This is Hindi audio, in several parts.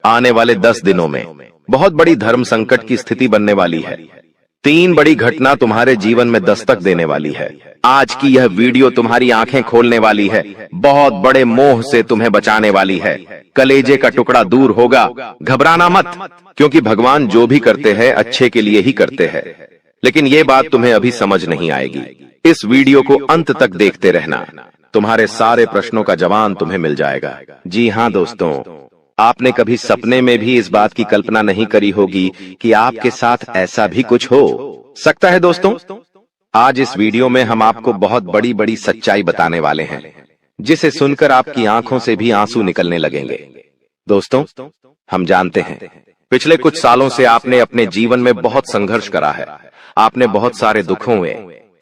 आने वाले 10 दिनों में बहुत बड़ी धर्म संकट की स्थिति बनने वाली है। 3 बड़ी घटना तुम्हारे जीवन में दस्तक देने वाली है। आज की यह वीडियो तुम्हारी आंखें खोलने वाली है, बहुत बड़े मोह से तुम्हें बचाने वाली है। कलेजे का टुकड़ा दूर होगा। घबराना मत, क्योंकि भगवान जो भी करते हैं अच्छे के लिए ही करते हैं। लेकिन ये बात तुम्हें अभी समझ नहीं आएगी। इस वीडियो को अंत तक देखते रहना, तुम्हारे सारे प्रश्नों का जवाब तुम्हें मिल जाएगा। जी हाँ दोस्तों, आपने कभी सपने में भी इस बात की कल्पना नहीं करी होगी कि आपके साथ ऐसा भी कुछ हो सकता है। दोस्तों, आज इस वीडियो में हम आपको बहुत बड़ी बड़ी सच्चाई बताने वाले हैं, जिसे सुनकर आपकी आंखों से भी आंसू निकलने लगेंगे। दोस्तों, हम जानते हैं पिछले कुछ सालों से आपने अपने जीवन में बहुत संघर्ष करा है। आपने बहुत सारे दुखों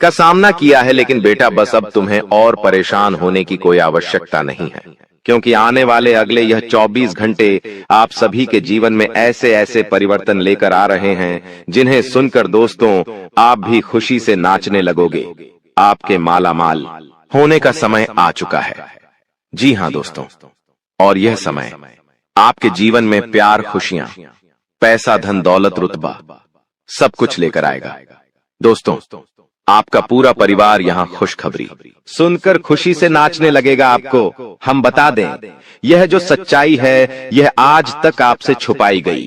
का सामना किया है, लेकिन बेटा बस अब तुम्हें और परेशान होने की कोई आवश्यकता नहीं है, क्योंकि आने वाले अगले यह 24 घंटे आप सभी के जीवन में ऐसे ऐसे परिवर्तन लेकर आ रहे हैं जिन्हें सुनकर दोस्तों आप भी खुशी से नाचने लगोगे। आपके मालामाल होने का समय आ चुका है। जी हाँ दोस्तों, और यह समय आपके जीवन में प्यार, खुशियां, पैसा, धन, दौलत, रुतबा सब कुछ लेकर आएगा। दोस्तों, आपका पूरा परिवार यहाँ खुशखबरी सुनकर खुशी से नाचने लगेगा। आपको हम बता दें, यह जो सच्चाई है यह आज तक आपसे छुपाई गई।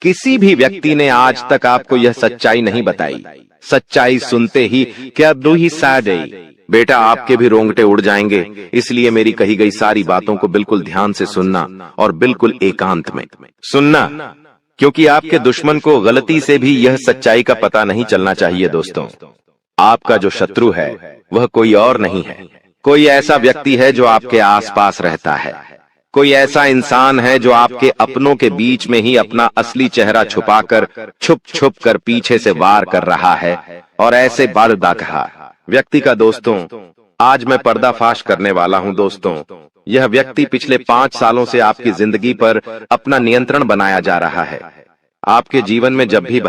किसी भी व्यक्ति ने आज तक आपको यह सच्चाई नहीं बताई। सच्चाई सुनते ही क्या रूही सा गई। बेटा, आपके भी रोंगटे उड़ जाएंगे, इसलिए मेरी कही गई सारी बातों को बिल्कुल ध्यान से सुनना और बिल्कुल एकांत में सुनना, क्योंकि आपके दुश्मन को गलती से भी यह सच्चाई का पता नहीं चलना चाहिए। दोस्तों, आपका जो शत्रु है वह कोई और नहीं है। कोई ऐसा व्यक्ति है जो आपके आसपास रहता है। कोई ऐसा इंसान है जो आपके अपनों के बीच में ही अपना असली चेहरा छुपाकर छुप छुप कर पीछे से वार कर रहा है। और ऐसे बालदा कहा व्यक्ति का दोस्तों आज मैं पर्दाफाश करने वाला हूं। दोस्तों, यह व्यक्ति पिछले 5 सालों से आपकी जिंदगी पर अपना नियंत्रण बनाया जा रहा है। आपके जीवन में जब भी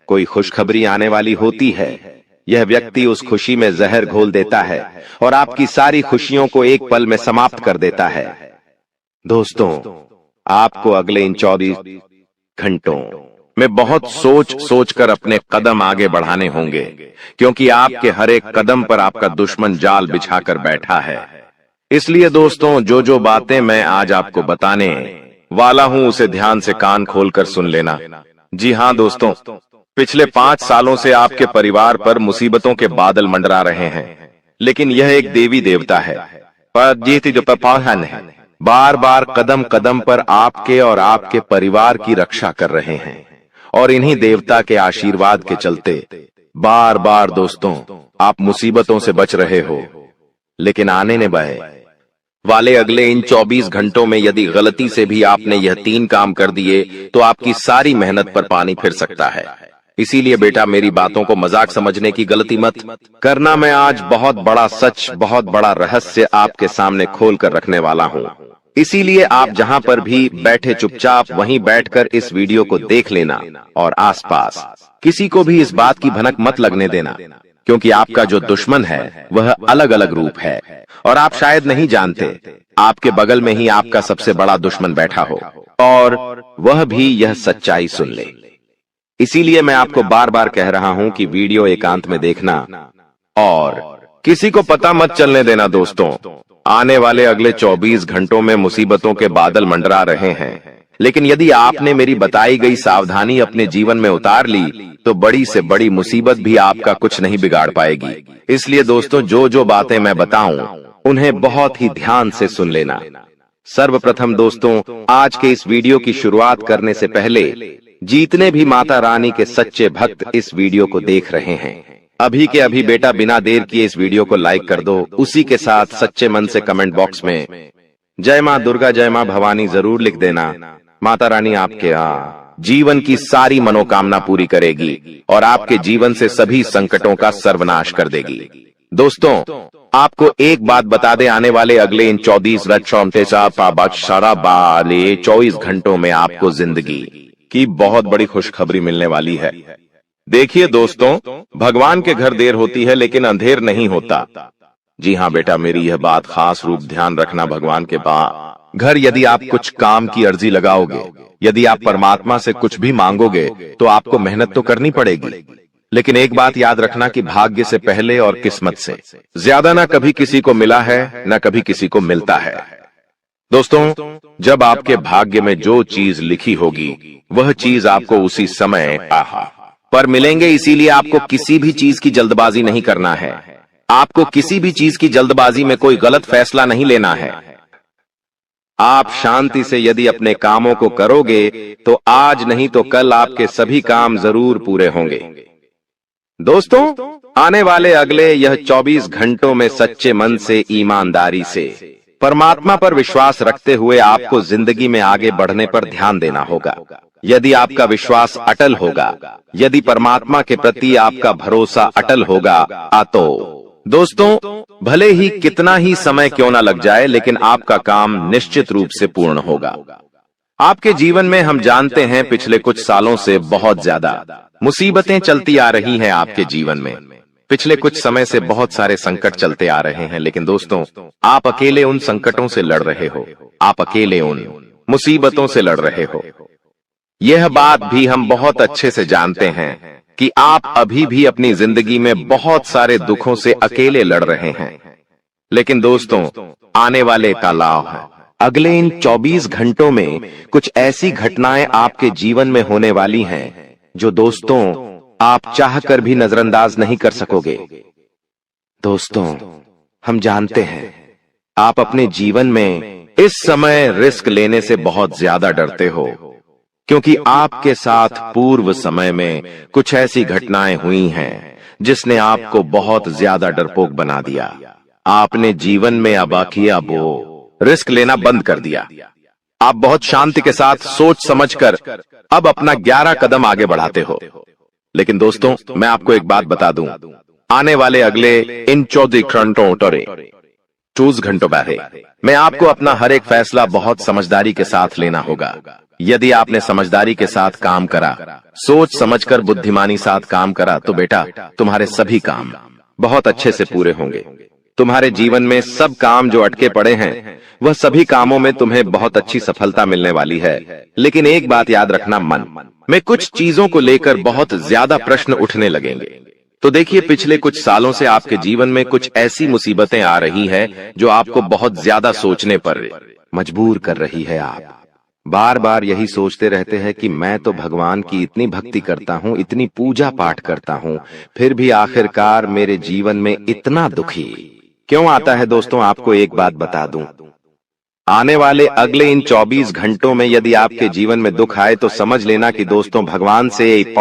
कोई खुशखबरी आने वाली होती है, यह व्यक्ति उस खुशी में जहर घोल देता है और आपकी सारी खुशियों को एक पल में समाप्त कर देता है। दोस्तों, आपको अगले इन 24 घंटों में बहुत सोच कर अपने कदम आगे बढ़ाने होंगे, क्योंकि आपके हर एक कदम पर आपका दुश्मन जाल बिछाकर बैठा है। इसलिए दोस्तों, जो बातें मैं आज आपको बताने वाला हूं उसे ध्यान से कान खोलकर सुन लेना। जी हाँ दोस्तों, पिछले 5 सालों से आपके परिवार पर मुसीबतों के बादल मंडरा रहे हैं, लेकिन यह एक देवी देवता है पर जीती जो पपाहन है, बार बार कदम कदम पर आपके और आपके परिवार की रक्षा कर रहे हैं। और इन्हीं देवता के आशीर्वाद के चलते बार बार दोस्तों आप मुसीबतों से बच रहे हो। लेकिन आने ने वाले अगले इन 24 घंटों में यदि गलती से भी आपने यह 3 काम कर दिए तो आपकी सारी मेहनत पर पानी फिर सकता है। इसीलिए बेटा, मेरी बातों को मजाक समझने की गलती मत करना। मैं आज बहुत बड़ा सच, बहुत बड़ा रहस्य आपके सामने खोल कर रखने वाला हूँ। इसीलिए आप जहाँ पर भी बैठे चुपचाप वहीं बैठकर इस वीडियो को देख लेना और आसपास किसी को भी इस बात की भनक मत लगने देना, क्योंकि आपका जो दुश्मन है वह अलग अलग रूप है और आप शायद नहीं जानते आपके बगल में ही आपका सबसे बड़ा दुश्मन बैठा हो और वह भी यह सच्चाई सुन ले। इसीलिए मैं आपको बार बार कह रहा हूं कि वीडियो एकांत में देखना और किसी को पता मत चलने देना। दोस्तों, आने वाले अगले 24 घंटों में मुसीबतों के बादल मंडरा रहे हैं, लेकिन यदि आपने मेरी बताई गई सावधानी अपने जीवन में उतार ली तो बड़ी से बड़ी मुसीबत भी आपका कुछ नहीं बिगाड़ पाएगी। इसलिए दोस्तों, जो बातें मैं बताऊं उन्हें बहुत ही ध्यान से सुन लेना। सर्वप्रथम दोस्तों, आज के इस वीडियो की शुरुआत करने से पहले जितने भी माता रानी के सच्चे भक्त इस वीडियो को देख रहे हैं, अभी के अभी बेटा बिना देर किए इस वीडियो को लाइक कर दो। उसी के साथ सच्चे मन से कमेंट बॉक्स में जय मां दुर्गा, जय मां भवानी जरूर लिख देना। माता रानी आपके जीवन की सारी मनोकामना पूरी करेगी और आपके जीवन से सभी संकटों का सर्वनाश कर देगी। दोस्तों, आपको एक बात बता दे, आने वाले अगले इन 24 घंटों में आपको जिंदगी की बहुत बड़ी खुशखबरी मिलने वाली है। देखिए दोस्तों, भगवान के घर देर होती है लेकिन अंधेर नहीं होता। जी हाँ बेटा, मेरी यह बात खास रूप ध्यान रखना। भगवान के घर यदि आप कुछ काम की अर्जी लगाओगे, यदि आप परमात्मा से कुछ भी मांगोगे तो आपको मेहनत तो करनी पड़ेगी। लेकिन एक बात याद रखना कि भाग्य से पहले और किस्मत से ज्यादा ना कभी किसी को मिला है, ना कभी किसी को मिलता है। दोस्तों, जब आपके भाग्य में जो चीज लिखी होगी वह चीज आपको उसी समय पर मिलेंगे। इसीलिए आपको किसी भी चीज की जल्दबाजी नहीं करना है। आपको किसी भी चीज की जल्दबाजी में कोई गलत फैसला नहीं लेना है। आप शांति से यदि अपने कामों को करोगे तो आज नहीं तो कल आपके सभी काम जरूर पूरे होंगे। दोस्तों, आने वाले अगले यह 24 घंटों में सच्चे मन से, ईमानदारी से, परमात्मा पर विश्वास रखते हुए आपको जिंदगी में आगे बढ़ने पर ध्यान देना होगा। यदि आपका विश्वास अटल होगा, यदि परमात्मा के प्रति आपका भरोसा अटल होगा, तो दोस्तों, भले ही कितना ही समय क्यों ना लग जाए, लेकिन आपका काम निश्चित रूप से पूर्ण होगा। आपके जीवन में हम जानते हैं पिछले कुछ सालों से बहुत ज्यादा मुसीबतें चलती आ रही हैं। आपके जीवन में पिछले कुछ समय से बहुत सारे संकट चलते आ रहे हैं, लेकिन दोस्तों, आप अकेले उन संकटों से लड़ रहे हो। आप अकेले उन मुसीबतों से लड़ रहे हो। यह बात भी हम बहुत अच्छे से जानते हैं कि आप अभी भी अपनी जिंदगी में बहुत सारे दुखों से अकेले लड़ रहे हैं। लेकिन दोस्तों, आने वाले तालाब है, अगले इन 24 घंटों में कुछ ऐसी घटनाएं आपके जीवन में होने वाली हैं जो दोस्तों आप चाहकर भी नजरअंदाज नहीं कर सकोगे। दोस्तों, हम जानते हैं आप अपने जीवन में इस समय रिस्क लेने से बहुत ज्यादा डरते हो, क्योंकि आपके साथ पूर्व समय में कुछ ऐसी घटनाएं हुई हैं जिसने आपको बहुत ज्यादा डरपोक बना दिया। आपने जीवन में रिस्क लेना बंद कर दिया। आप बहुत शांति के साथ सोच समझकर अब अपना 11 कदम आगे बढ़ाते हो। लेकिन दोस्तों, मैं आपको एक बात बता दूं, आने वाले अगले इन 24 घंटों में आपको अपना हर एक फैसला बहुत समझदारी के साथ लेना होगा। यदि आपने समझदारी के साथ काम करा, सोच समझकर बुद्धिमानी साथ काम करा, तो बेटा तुम्हारे सभी काम बहुत अच्छे से पूरे होंगे। तुम्हारे जीवन में सब काम जो अटके पड़े हैं, वह सभी कामों में तुम्हें बहुत अच्छी सफलता मिलने वाली है। लेकिन एक बात याद रखना, मन में कुछ चीजों को लेकर बहुत ज्यादा प्रश्न उठने लगेंगे। तो देखिए, पिछले कुछ सालों से आपके जीवन में कुछ ऐसी मुसीबतें आ रही है जो आपको बहुत ज्यादा सोचने पर मजबूर कर रही है। आप बार बार यही सोचते रहते हैं कि मैं तो भगवान की इतनी भक्ति करता हूँ, इतनी पूजा पाठ करता हूँ, फिर भी आखिरकार मेरे जीवन में इतना दुखी क्यों आता है। दोस्तों, आपको एक बात बता दूं, आने वाले अगले इन 24 घंटों में यदि आपके जीवन में दुख आए तो समझ लेना कि दोस्तों, भगवान से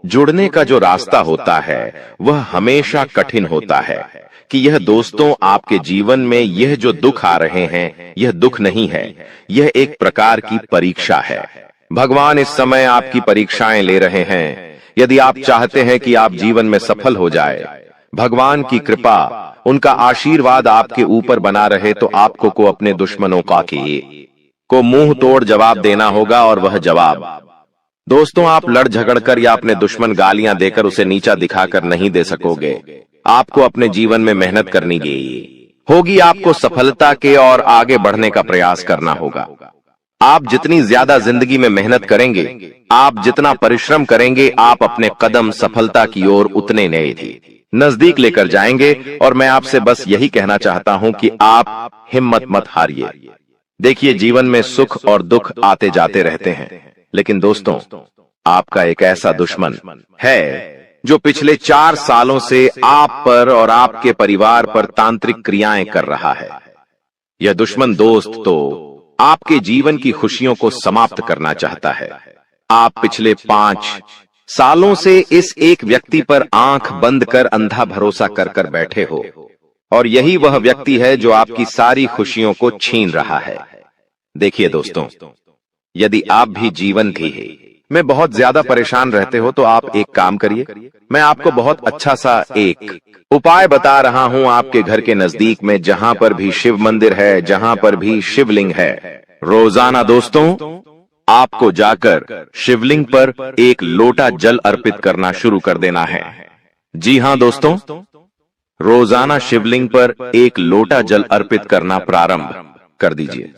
जुड़ने का जो रास्ता होता है वह हमेशा कठिन होता है। कि यह दोस्तों, आपके जीवन में यह जो दुख आ रहे हैं, यह दुख नहीं है, यह एक प्रकार की परीक्षा है। भगवान इस समय आपकी परीक्षाएं ले रहे हैं। यदि आप चाहते हैं कि आप जीवन में सफल हो जाए, भगवान की कृपा, उनका आशीर्वाद आपके ऊपर बना रहे, तो आपको को अपने दुश्मनों को मुंह तोड़ जवाब देना होगा। और वह जवाब दोस्तों, आप लड़ झगड़कर या अपने दुश्मन गालियां देकर उसे नीचा दिखाकर नहीं दे सकोगे। आपको अपने जीवन में मेहनत करनी होगी। आपको सफलता के और आगे बढ़ने का प्रयास करना होगा। आप जितनी ज्यादा जिंदगी में मेहनत करेंगे, आप जितना परिश्रम करेंगे, आप अपने कदम सफलता की ओर उतने नजदीक लेकर जाएंगे। और मैं आपसे बस यही कहना चाहता हूं कि आप हिम्मत मत हारिए। देखिए, जीवन में सुख और दुख आते जाते रहते हैं, लेकिन दोस्तों, आपका एक ऐसा दुश्मन है जो पिछले 4 सालों से आप पर और आपके परिवार पर तांत्रिक क्रियाएं कर रहा है। यह दुश्मन दोस्त तो आपके जीवन की खुशियों को समाप्त करना चाहता है। आप पिछले 5 सालों से इस एक व्यक्ति पर आंख बंद कर अंधा भरोसा कर कर बैठे हो, और यही वह व्यक्ति है जो आपकी सारी खुशियों को छीन रहा है। देखिए दोस्तों, यदि आप भी जीवन में बहुत ज्यादा परेशान रहते हो तो आप एक काम करिए। मैं आपको बहुत अच्छा सा एक उपाय बता रहा हूं। आपके घर के नजदीक में जहां पर भी शिव मंदिर है, जहां पर भी शिवलिंग है, रोजाना दोस्तों आपको जाकर शिवलिंग पर एक लोटा जल अर्पित करना शुरू कर देना है। जी हां दोस्तों, रोजाना शिवलिंग पर एक लोटा जल अर्पित करना प्रारंभ कर दीजिए।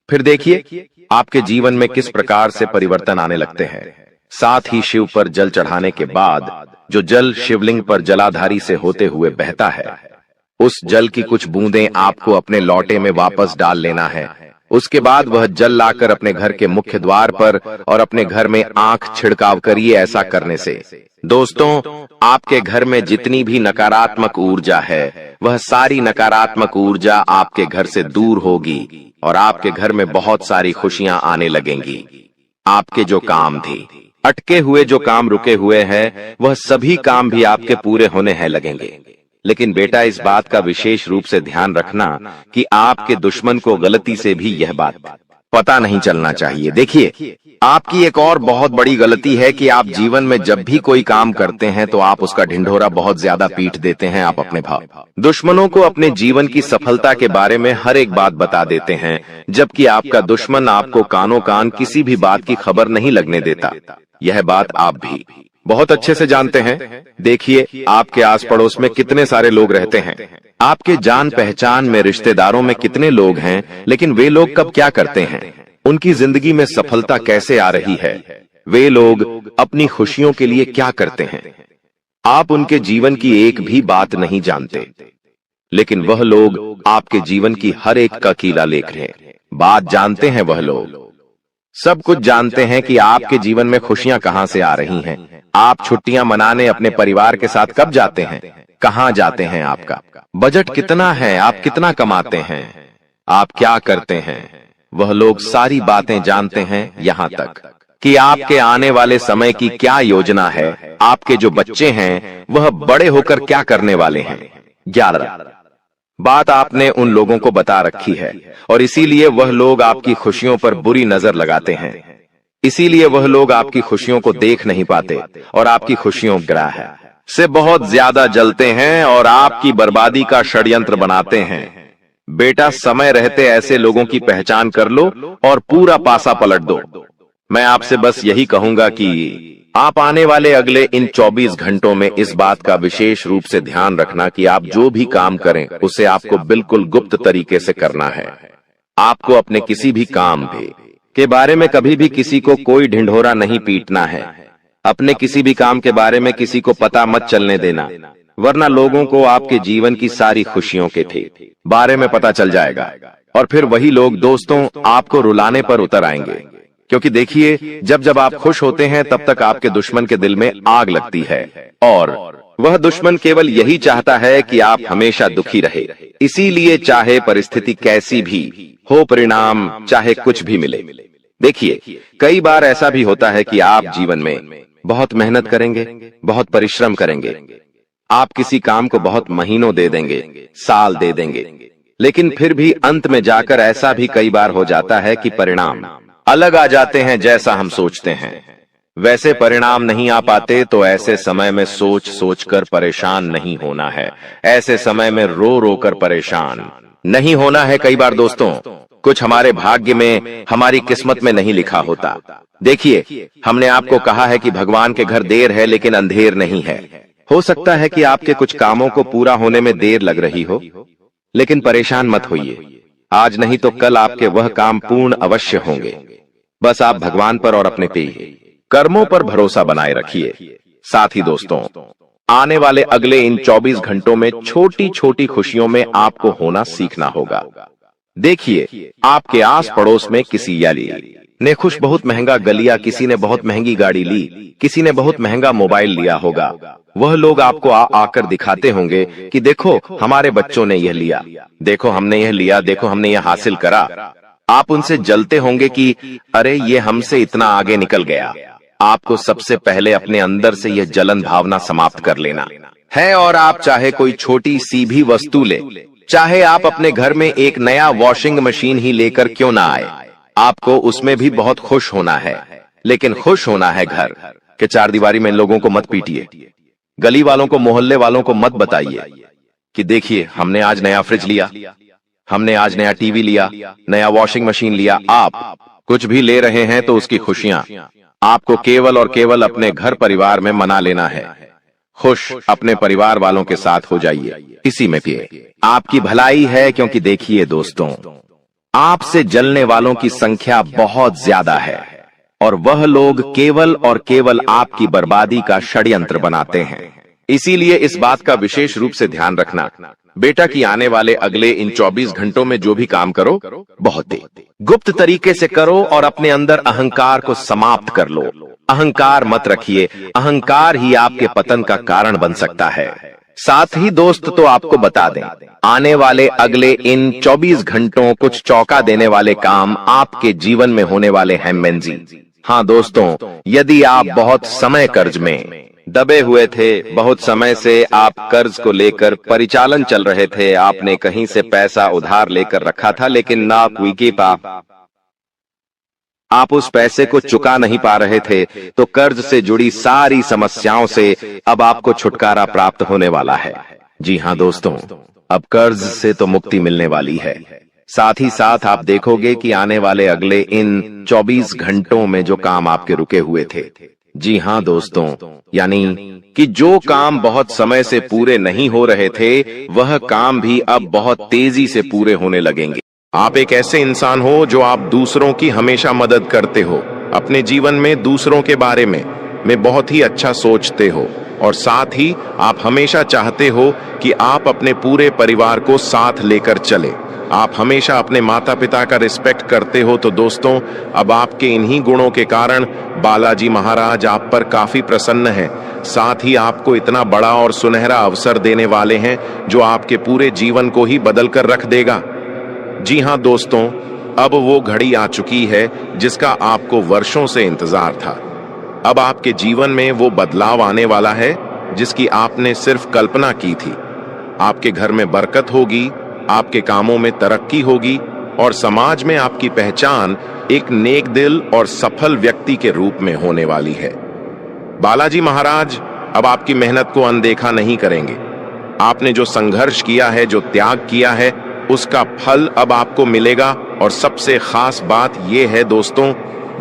फिर देखिए आपके जीवन में किस प्रकार से परिवर्तन आने लगते हैं। साथ ही शिव पर जल चढ़ाने के बाद जो जल शिवलिंग पर जलाधारी से होते हुए बहता है, उस जल की कुछ बूंदें आपको अपने लौटे में वापस डाल लेना है। उसके बाद वह जल लाकर अपने घर के मुख्य द्वार पर और अपने घर में आंख छिड़काव करिए। ऐसा करने से दोस्तों आपके घर में जितनी भी नकारात्मक ऊर्जा है, वह सारी नकारात्मक ऊर्जा आपके घर से दूर होगी और आपके घर में बहुत सारी खुशियां आने लगेंगी। आपके जो काम थे, अटके हुए जो काम रुके हुए हैं, वह सभी काम भी आपके पूरे होने हैं लगेंगे। लेकिन बेटा इस बात का विशेष रूप से ध्यान रखना कि आपके दुश्मन को गलती से भी यह बात पता नहीं चलना चाहिए। देखिए आपकी एक और बहुत बड़ी गलती है कि आप जीवन में जब भी कोई काम करते हैं तो आप उसका ढिंढोरा बहुत ज्यादा पीट देते हैं। आप अपने दुश्मनों को अपने जीवन की सफलता के बारे में हर एक बात बता देते हैं, जबकि आपका दुश्मन आपको कानों कान किसी भी बात की खबर नहीं लगने देता। यह बात आप भी बहुत अच्छे से जानते हैं। देखिए आपके आस पड़ोस में कितने सारे लोग रहते हैं, आपके जान पहचान में रिश्तेदारों में कितने लोग हैं, लेकिन वे लोग कब क्या करते हैं, उनकी जिंदगी में सफलता कैसे आ रही है, वे लोग अपनी खुशियों के लिए क्या करते हैं, आप उनके जीवन की एक भी बात नहीं जानते। लेकिन वह लोग आपके जीवन की हर एक का कीला लेख रहे हैं। बात जानते हैं, वह लोग सब कुछ जानते हैं कि आपके जीवन में खुशियां कहां से आ रही हैं। आप छुट्टियां मनाने अपने परिवार के साथ कब जाते हैं, कहां जाते हैं, आपका बजट कितना है, आप कितना कमाते हैं, आप क्या करते हैं, वह लोग सारी बातें जानते हैं। यहां तक कि आपके आने वाले समय की क्या योजना है, आपके जो बच्चे हैं वह बड़े होकर क्या करने वाले हैं। 11 बात आपने उन लोगों को बता रखी है और इसीलिए वह लोग आपकी खुशियों पर बुरी नजर लगाते हैं। इसीलिए वह लोग आपकी खुशियों को देख नहीं पाते और आपकी खुशियों ग्रह से बहुत ज्यादा जलते हैं और आपकी बर्बादी का षड्यंत्र बनाते हैं। बेटा समय रहते ऐसे लोगों की पहचान कर लो और पूरा पासा पलट दो। मैं आपसे बस यही कहूंगा कि आप आने वाले अगले इन 24 घंटों में इस बात का विशेष रूप से ध्यान रखना कि आप जो भी काम करें उसे आपको बिल्कुल गुप्त तरीके से करना है। आपको अपने किसी भी काम के बारे में कभी भी किसी को कोई ढिंढोरा नहीं पीटना है। अपने किसी भी काम के बारे में किसी को पता मत चलने देना, वरना लोगों को आपके जीवन की सारी खुशियों के बारे में पता चल जाएगा और फिर वही लोग दोस्तों आपको रुलाने पर उतर आएंगे। क्योंकि देखिए जब जब आप खुश होते हैं तब तक आपके दुश्मन के दिल में आग लगती है और वह दुश्मन केवल यही चाहता है कि आप हमेशा दुखी रहे। इसीलिए चाहे परिस्थिति कैसी भी हो, परिणाम चाहे कुछ भी मिले। देखिए कई बार ऐसा भी होता है कि आप जीवन में बहुत मेहनत करेंगे, बहुत परिश्रम करेंगे, आप किसी काम को बहुत महीनों दे देंगे, साल दे देंगे, लेकिन फिर भी अंत में जाकर ऐसा भी कई बार हो जाता है कि परिणाम अलग आ जाते हैं। जैसा हम सोचते हैं वैसे परिणाम नहीं आ पाते। तो ऐसे समय में सोच सोच कर परेशान नहीं होना है, ऐसे समय में रो रो कर परेशान नहीं होना है। कई बार दोस्तों कुछ हमारे भाग्य में, हमारी किस्मत में नहीं लिखा होता। देखिए हमने आपको कहा है कि भगवान के घर देर है लेकिन अंधेर नहीं है। हो सकता है कि आपके कुछ कामों को पूरा होने में देर लग रही हो, लेकिन परेशान मत होइए। आज नहीं तो कल आपके वह काम पूर्ण अवश्य होंगे। बस आप भगवान पर और अपने कर्मों पर भरोसा बनाए रखिए। साथ ही दोस्तों आने वाले अगले इन 24 घंटों में छोटी छोटी खुशियों में आपको होना सीखना होगा। देखिए आपके आस पड़ोस में किसी याली ने कुछ बहुत महंगा गलिया, किसी ने बहुत महंगी गाड़ी ली, किसी ने बहुत महंगा मोबाइल लिया होगा। वह लोग आपको आकर दिखाते होंगे कि देखो हमारे बच्चों ने यह लिया, देखो हमने यह लिया, देखो हमने यह हासिल करा। आप उनसे जलते होंगे कि अरे ये हमसे इतना आगे निकल गया। आपको सबसे पहले अपने अंदर से यह जलन भावना समाप्त कर लेना है और आप चाहे कोई छोटी सी भी वस्तु ले, चाहे आप अपने घर में एक नया वॉशिंग मशीन ही लेकर क्यों ना आए, आपको उसमें भी बहुत खुश होना है। लेकिन खुश होना है घर के चार दीवारी में। लोगों को मत पीटिए, गली वालों को, मोहल्ले वालों को मत बताइए कि देखिए हमने आज नया फ्रिज लिया, हमने आज नया टीवी लिया, नया वॉशिंग मशीन लिया। आप कुछ भी ले रहे हैं तो उसकी खुशियां आपको केवल और केवल अपने घर परिवार में मना लेना है। खुश अपने परिवार वालों के साथ हो जाइए, इसी में भी आपकी भलाई है। क्योंकि देखिए दोस्तों आपसे जलने वालों की संख्या बहुत ज्यादा है और वह लोग केवल और केवल आपकी बर्बादी का षड्यंत्र बनाते हैं। इसीलिए इस बात का विशेष रूप से ध्यान रखना बेटा कि आने वाले अगले इन 24 घंटों में जो भी काम करो बहुत ही गुप्त तरीके से करो और अपने अंदर अहंकार को समाप्त कर लो। अहंकार मत रखिए, अहंकार ही आपके पतन का कारण बन सकता है। साथ ही दोस्त तो आपको बता दें, आने वाले अगले इन 24 घंटों कुछ चौंका देने वाले काम आपके जीवन में होने वाले हैं मेंजी। हाँ दोस्तों, यदि आप बहुत समय कर्ज में दबे हुए थे, बहुत समय से आप कर्ज को लेकर परिचालन चल रहे थे, आपने कहीं से पैसा उधार लेकर रखा था लेकिन ना क्विकी आप उस पैसे को चुका नहीं पा रहे थे, तो कर्ज से जुड़ी सारी समस्याओं से अब आपको छुटकारा प्राप्त होने वाला है। जी हाँ दोस्तों, अब कर्ज से तो मुक्ति मिलने वाली है। साथ ही साथ आप देखोगे कि आने वाले अगले इन 24 घंटों में जो काम आपके रुके हुए थे, जी हाँ दोस्तों, यानी कि जो काम बहुत समय से पूरे नहीं हो रहे थे, वह काम भी अब बहुत तेजी से पूरे होने लगेंगे। आप एक ऐसे इंसान हो जो आप दूसरों की हमेशा मदद करते हो, अपने जीवन में दूसरों के बारे में बहुत ही अच्छा सोचते हो और साथ ही आप हमेशा चाहते हो कि आप अपने पूरे परिवार को साथ लेकर चले। आप हमेशा अपने माता पिता का रिस्पेक्ट करते हो। तो दोस्तों, अब आपके इन्हीं गुणों के कारण बालाजी महाराज आप पर काफी प्रसन्न हैं। साथ ही आपको इतना बड़ा और सुनहरा अवसर देने वाले हैं जो आपके पूरे जीवन को ही बदल कर रख देगा। जी हाँ दोस्तों, अब वो घड़ी आ चुकी है जिसका आपको वर्षों से इंतजार था। अब आपके जीवन में वो बदलाव आने वाला है जिसकी आपने सिर्फ कल्पना की थी। आपके घर में बरकत होगी, आपके कामों में तरक्की होगी और समाज में आपकी पहचान एक नेक दिल और सफल व्यक्ति के रूप में होने वाली है। बालाजी महाराज अब आपकी मेहनत को अनदेखा नहीं करेंगे। आपने जो संघर्ष किया है, जो त्याग किया है, उसका फल अब आपको मिलेगा। और सबसे खास बात यह है दोस्तों,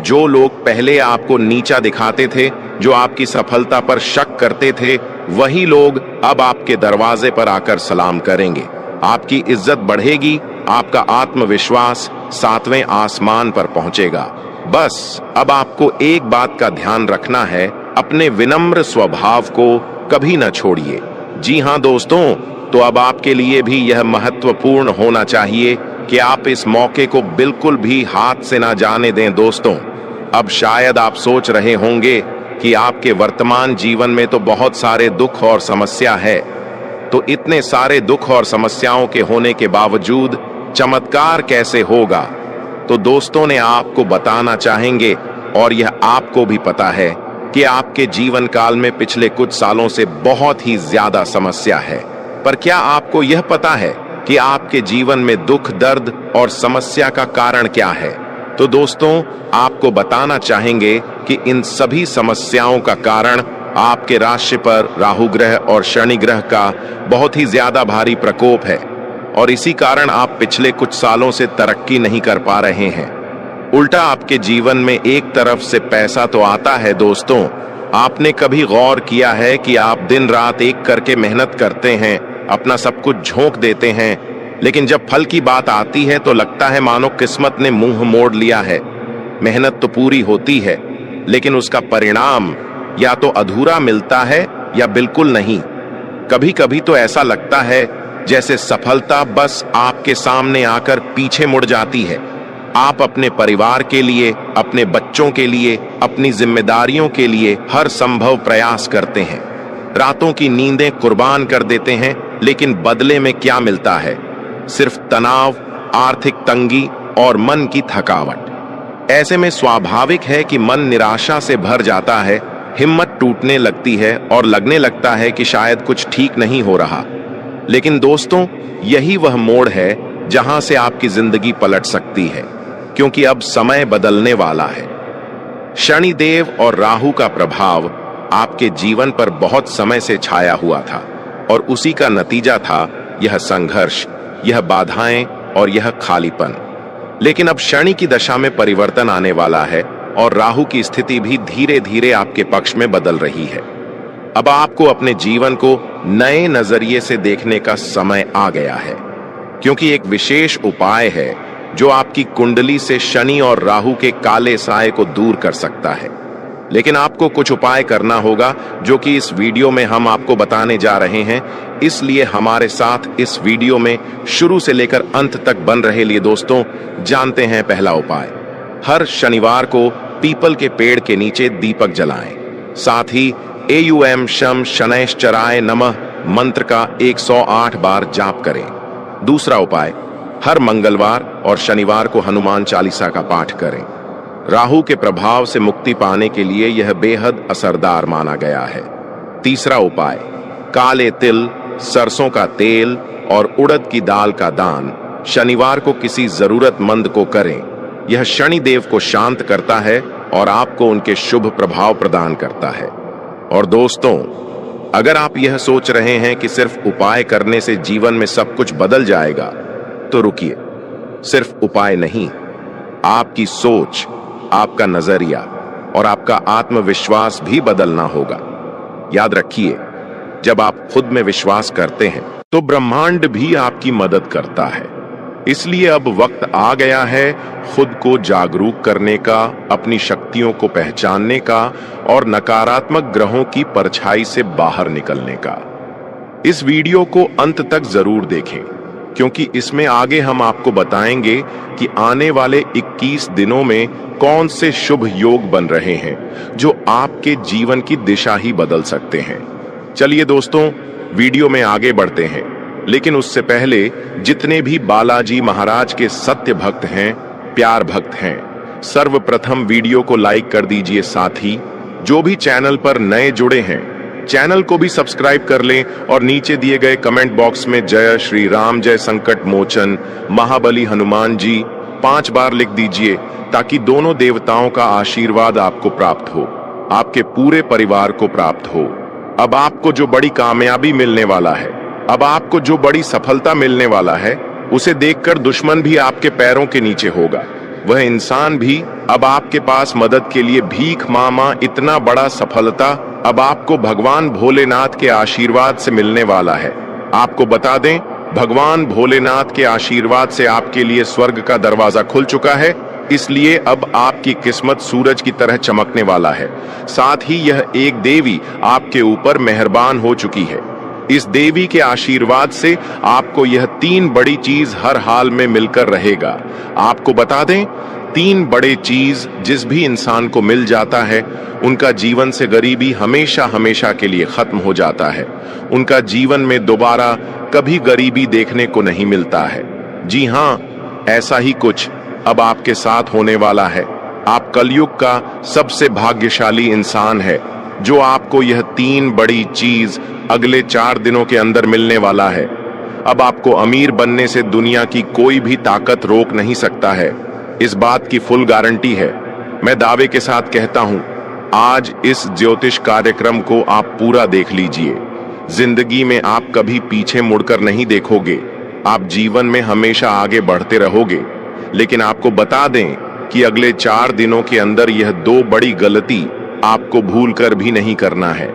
जो लोग पहले आपको नीचा दिखाते थे, जो आपकी सफलता पर शक करते थे, वही लोग अब आपके दरवाजे पर आकर सलाम करेंगे। आपकी इज्जत बढ़ेगी, आपका आत्मविश्वास 7वें आसमान पर पहुंचेगा। बस अब आपको एक बात का ध्यान रखना है, अपने विनम्र स्वभाव को कभी न छोड़िए। जी हाँ दोस्तों, तो अब आपके लिए भी यह महत्वपूर्ण होना चाहिए कि आप इस मौके को बिल्कुल भी हाथ से ना जाने दें। दोस्तों, अब शायद आप सोच रहे होंगे कि आपके वर्तमान जीवन में तो बहुत सारे दुख और समस्या है, तो इतने सारे दुख और समस्याओं के होने के बावजूद चमत्कार कैसे होगा? तो दोस्तों ने आपको बताना चाहेंगे, और यह आपको भी पता है कि आपके जीवन काल में पिछले कुछ सालों से बहुत ही ज्यादा समस्या है। पर क्या आपको यह पता है कि आपके जीवन में दुख, दर्द और समस्या का कारण क्या है? तो दोस्तों, आपको बताना चाहेंगे कि इन सभी समस्याओं का कारण आपके राशि पर राहु ग्रह और शनि ग्रह का बहुत ही ज्यादा भारी प्रकोप है और इसी कारण आप पिछले कुछ सालों से तरक्की नहीं कर पा रहे हैं। उल्टा आपके जीवन में एक तरफ से पैसा तो आता है। दोस्तों, आपने कभी गौर किया है कि आप दिन रात एक करके मेहनत करते हैं, अपना सब कुछ झोंक देते हैं, लेकिन जब फल की बात आती है तो लगता है मानो किस्मत ने मुंह मोड़ लिया है। मेहनत तो पूरी होती है, लेकिन उसका परिणाम या तो अधूरा मिलता है या बिल्कुल नहीं। कभी कभी तो ऐसा लगता है जैसे सफलता बस आपके सामने आकर पीछे मुड़ जाती है। आप अपने परिवार के लिए, अपने बच्चों के लिए, अपनी जिम्मेदारियों के लिए हर संभव प्रयास करते हैं, रातों की नींदें कुर्बान कर देते हैं, लेकिन बदले में क्या मिलता है? सिर्फ तनाव, आर्थिक तंगी और मन की थकावट। ऐसे में स्वाभाविक है कि मन निराशा से भर जाता है, हिम्मत टूटने लगती है और लगने लगता है कि शायद कुछ ठीक नहीं हो रहा। लेकिन दोस्तों, यही वह मोड़ है जहां से आपकी जिंदगी पलट सकती है, क्योंकि अब समय बदलने वाला है। शनिदेव और राहु का प्रभाव आपके जीवन पर बहुत समय से छाया हुआ था और उसी का नतीजा था यह संघर्ष, यह बाधाएं और यह खालीपन। लेकिन अब शनि की दशा में परिवर्तन आने वाला है और राहु की स्थिति भी धीरे धीरे आपके पक्ष में बदल रही है। अब आपको अपने जीवन को नए नजरिए से देखने का समय आ गया है, क्योंकि एक विशेष उपाय है जो आपकी कुंडली से शनि और राहु के काले साए को दूर कर सकता है। लेकिन आपको कुछ उपाय करना होगा जो कि इस वीडियो में हम आपको बताने जा रहे हैं, इसलिए हमारे साथ इस वीडियो में शुरू से लेकर अंत तक बन रहे लिए दोस्तों। जानते हैं पहला उपाय। हर शनिवार को पीपल के पेड़ के नीचे दीपक जलाएं। साथ ही एयुएम शम शनैश्चराय नमः मंत्र का 108 बार जाप करें। दूसरा उपाय, हर मंगलवार और शनिवार को हनुमान चालीसा का पाठ करें। राहु के प्रभाव से मुक्ति पाने के लिए यह बेहद असरदार माना गया है। तीसरा उपाय, काले तिल, सरसों का तेल और उड़द की दाल का दान शनिवार को किसी जरूरतमंद को करें। यह शनि देव को शांत करता है और आपको उनके शुभ प्रभाव प्रदान करता है। और दोस्तों, अगर आप यह सोच रहे हैं कि सिर्फ उपाय करने से जीवन में सब कुछ बदल जाएगा, तो रुकिए। सिर्फ उपाय नहीं, आपकी सोच, आपका नजरिया और आपका आत्मविश्वास भी बदलना होगा। याद रखिए, जब आप खुद में विश्वास करते हैं तो ब्रह्मांड भी आपकी मदद करता है। इसलिए अब वक्त आ गया है खुद को जागरूक करने का, अपनी शक्तियों को पहचानने का और नकारात्मक ग्रहों की परछाई से बाहर निकलने का। इस वीडियो को अंत तक जरूर देखें, क्योंकि इसमें आगे हम आपको बताएंगे कि आने वाले 21 दिनों में कौन से शुभ योग बन रहे हैं जो आपके जीवन की दिशा ही बदल सकते हैं। चलिए दोस्तों, वीडियो में आगे बढ़ते हैं, लेकिन उससे पहले जितने भी बालाजी महाराज के सत्य भक्त हैं, प्यार भक्त हैं, सर्वप्रथम वीडियो को लाइक कर दीजिए। साथ ही जो भी चैनल पर नए जुड़े हैं, चैनल को भी सब्सक्राइब कर लें और नीचे दिए गए कमेंट बॉक्स में जय श्री राम, जय संकट मोचन, महाबली हनुमान जी 5 बार लिख दीजिए, ताकि दोनों देवताओं का आशीर्वाद आपको प्राप्त हो, आपके पूरे परिवार को प्राप्त हो। अब आपको जो बड़ी कामयाबी मिलने वाला है, अब आपको जो बड़ी सफलता मिलने वाला है, उसे देखकर दुश्मन भी आपके पैरों के नीचे होगा। वह इंसान भी अब आपके पास मदद के लिए भीख मामा। इतना बड़ा सफलता अब आपको भगवान भोलेनाथ के आशीर्वाद से मिलने वाला है। आपको बता दें, भगवान भोलेनाथ के आशीर्वाद से आपके लिए स्वर्ग का दरवाजा खुल चुका है, इसलिए अब आपकी किस्मत सूरज की तरह चमकने वाला है। साथ ही यह एक देवी आपके ऊपर मेहरबान हो चुकी है। इस देवी के आशीर्वाद से आपको यह 3 बड़ी चीज हर हाल में मिलकर रहेगा। आपको बता दें, 3 बड़े चीज जिस भी इंसान को मिल जाता है, उनका जीवन से गरीबी हमेशा हमेशा के लिए खत्म हो जाता है। उनका जीवन में दोबारा कभी गरीबी देखने को नहीं मिलता है। जी हाँ, ऐसा ही कुछ अब आपके साथ होने वाला है। आप कलयुग का सबसे भाग्यशाली इंसान है, जो आपको यह 3 बड़ी चीज अगले 4 दिनों के अंदर मिलने वाला है। अब आपको अमीर बनने से दुनिया की कोई भी ताकत रोक नहीं सकता है। इस बात की फुल गारंटी है। मैं दावे के साथ कहता हूं, आज इस ज्योतिष कार्यक्रम को आप पूरा देख लीजिए। जिंदगी में आप कभी पीछे मुड़कर नहीं देखोगे। आप जीवन में हमेशा आगे बढ़ते रहोगे। लेकिन आपको बता दें कि अगले 4 दिनों के अंदर यह 2 बड़ी गलती आपको भूलकर भी नहीं करना है।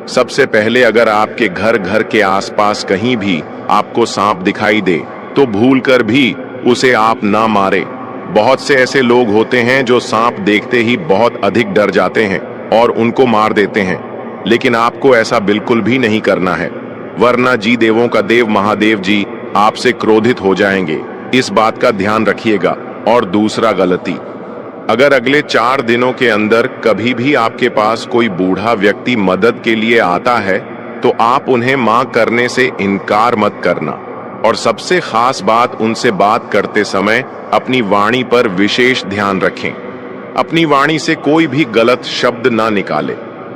सबसे पहले, अगर आपके घर के आसपास कहीं भी आपको सांप दिखाई दे, तो भूलकर भी उसे आप ना मारे। बहुत से ऐसे लोग होते हैं जो सांप देखते ही बहुत अधिक डर जाते हैं और उनको मार देते हैं, लेकिन आपको ऐसा बिल्कुल भी नहीं करना है, वरना जी देवों का देव महादेव जी आपसे क्रोधित हो जाएंगे। इस बात का ध्यान रखिएगा। और दूसरा गलती, अगर अगले 4 दिनों के अंदर कभी भी आपके पास कोई बूढ़ा व्यक्ति मदद के लिए आता है, तो आप उन्हें मां करने से इनकार मत करना। और सबसे खास बात, उनसे बात करते समय अपनी वाणी पर विशेष ध्यान रखें। अपनी वाणी से कोई भी गलत शब्द ना निकाले,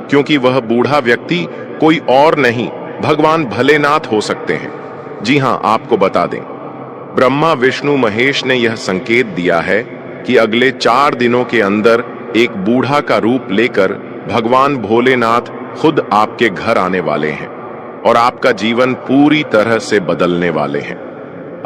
क्योंकि वह बूढ़ा व्यक्ति कोई और नहीं, भगवान भोलेनाथ हो सकते हैं। जी हाँ, आपको बता दें, ब्रह्मा विष्णु महेश ने यह संकेत दिया है कि अगले 4 दिनों के अंदर एक बूढ़ा का रूप लेकर भगवान भोलेनाथ खुद आपके घर आने वाले हैं और आपका जीवन पूरी तरह से बदलने वाले हैं।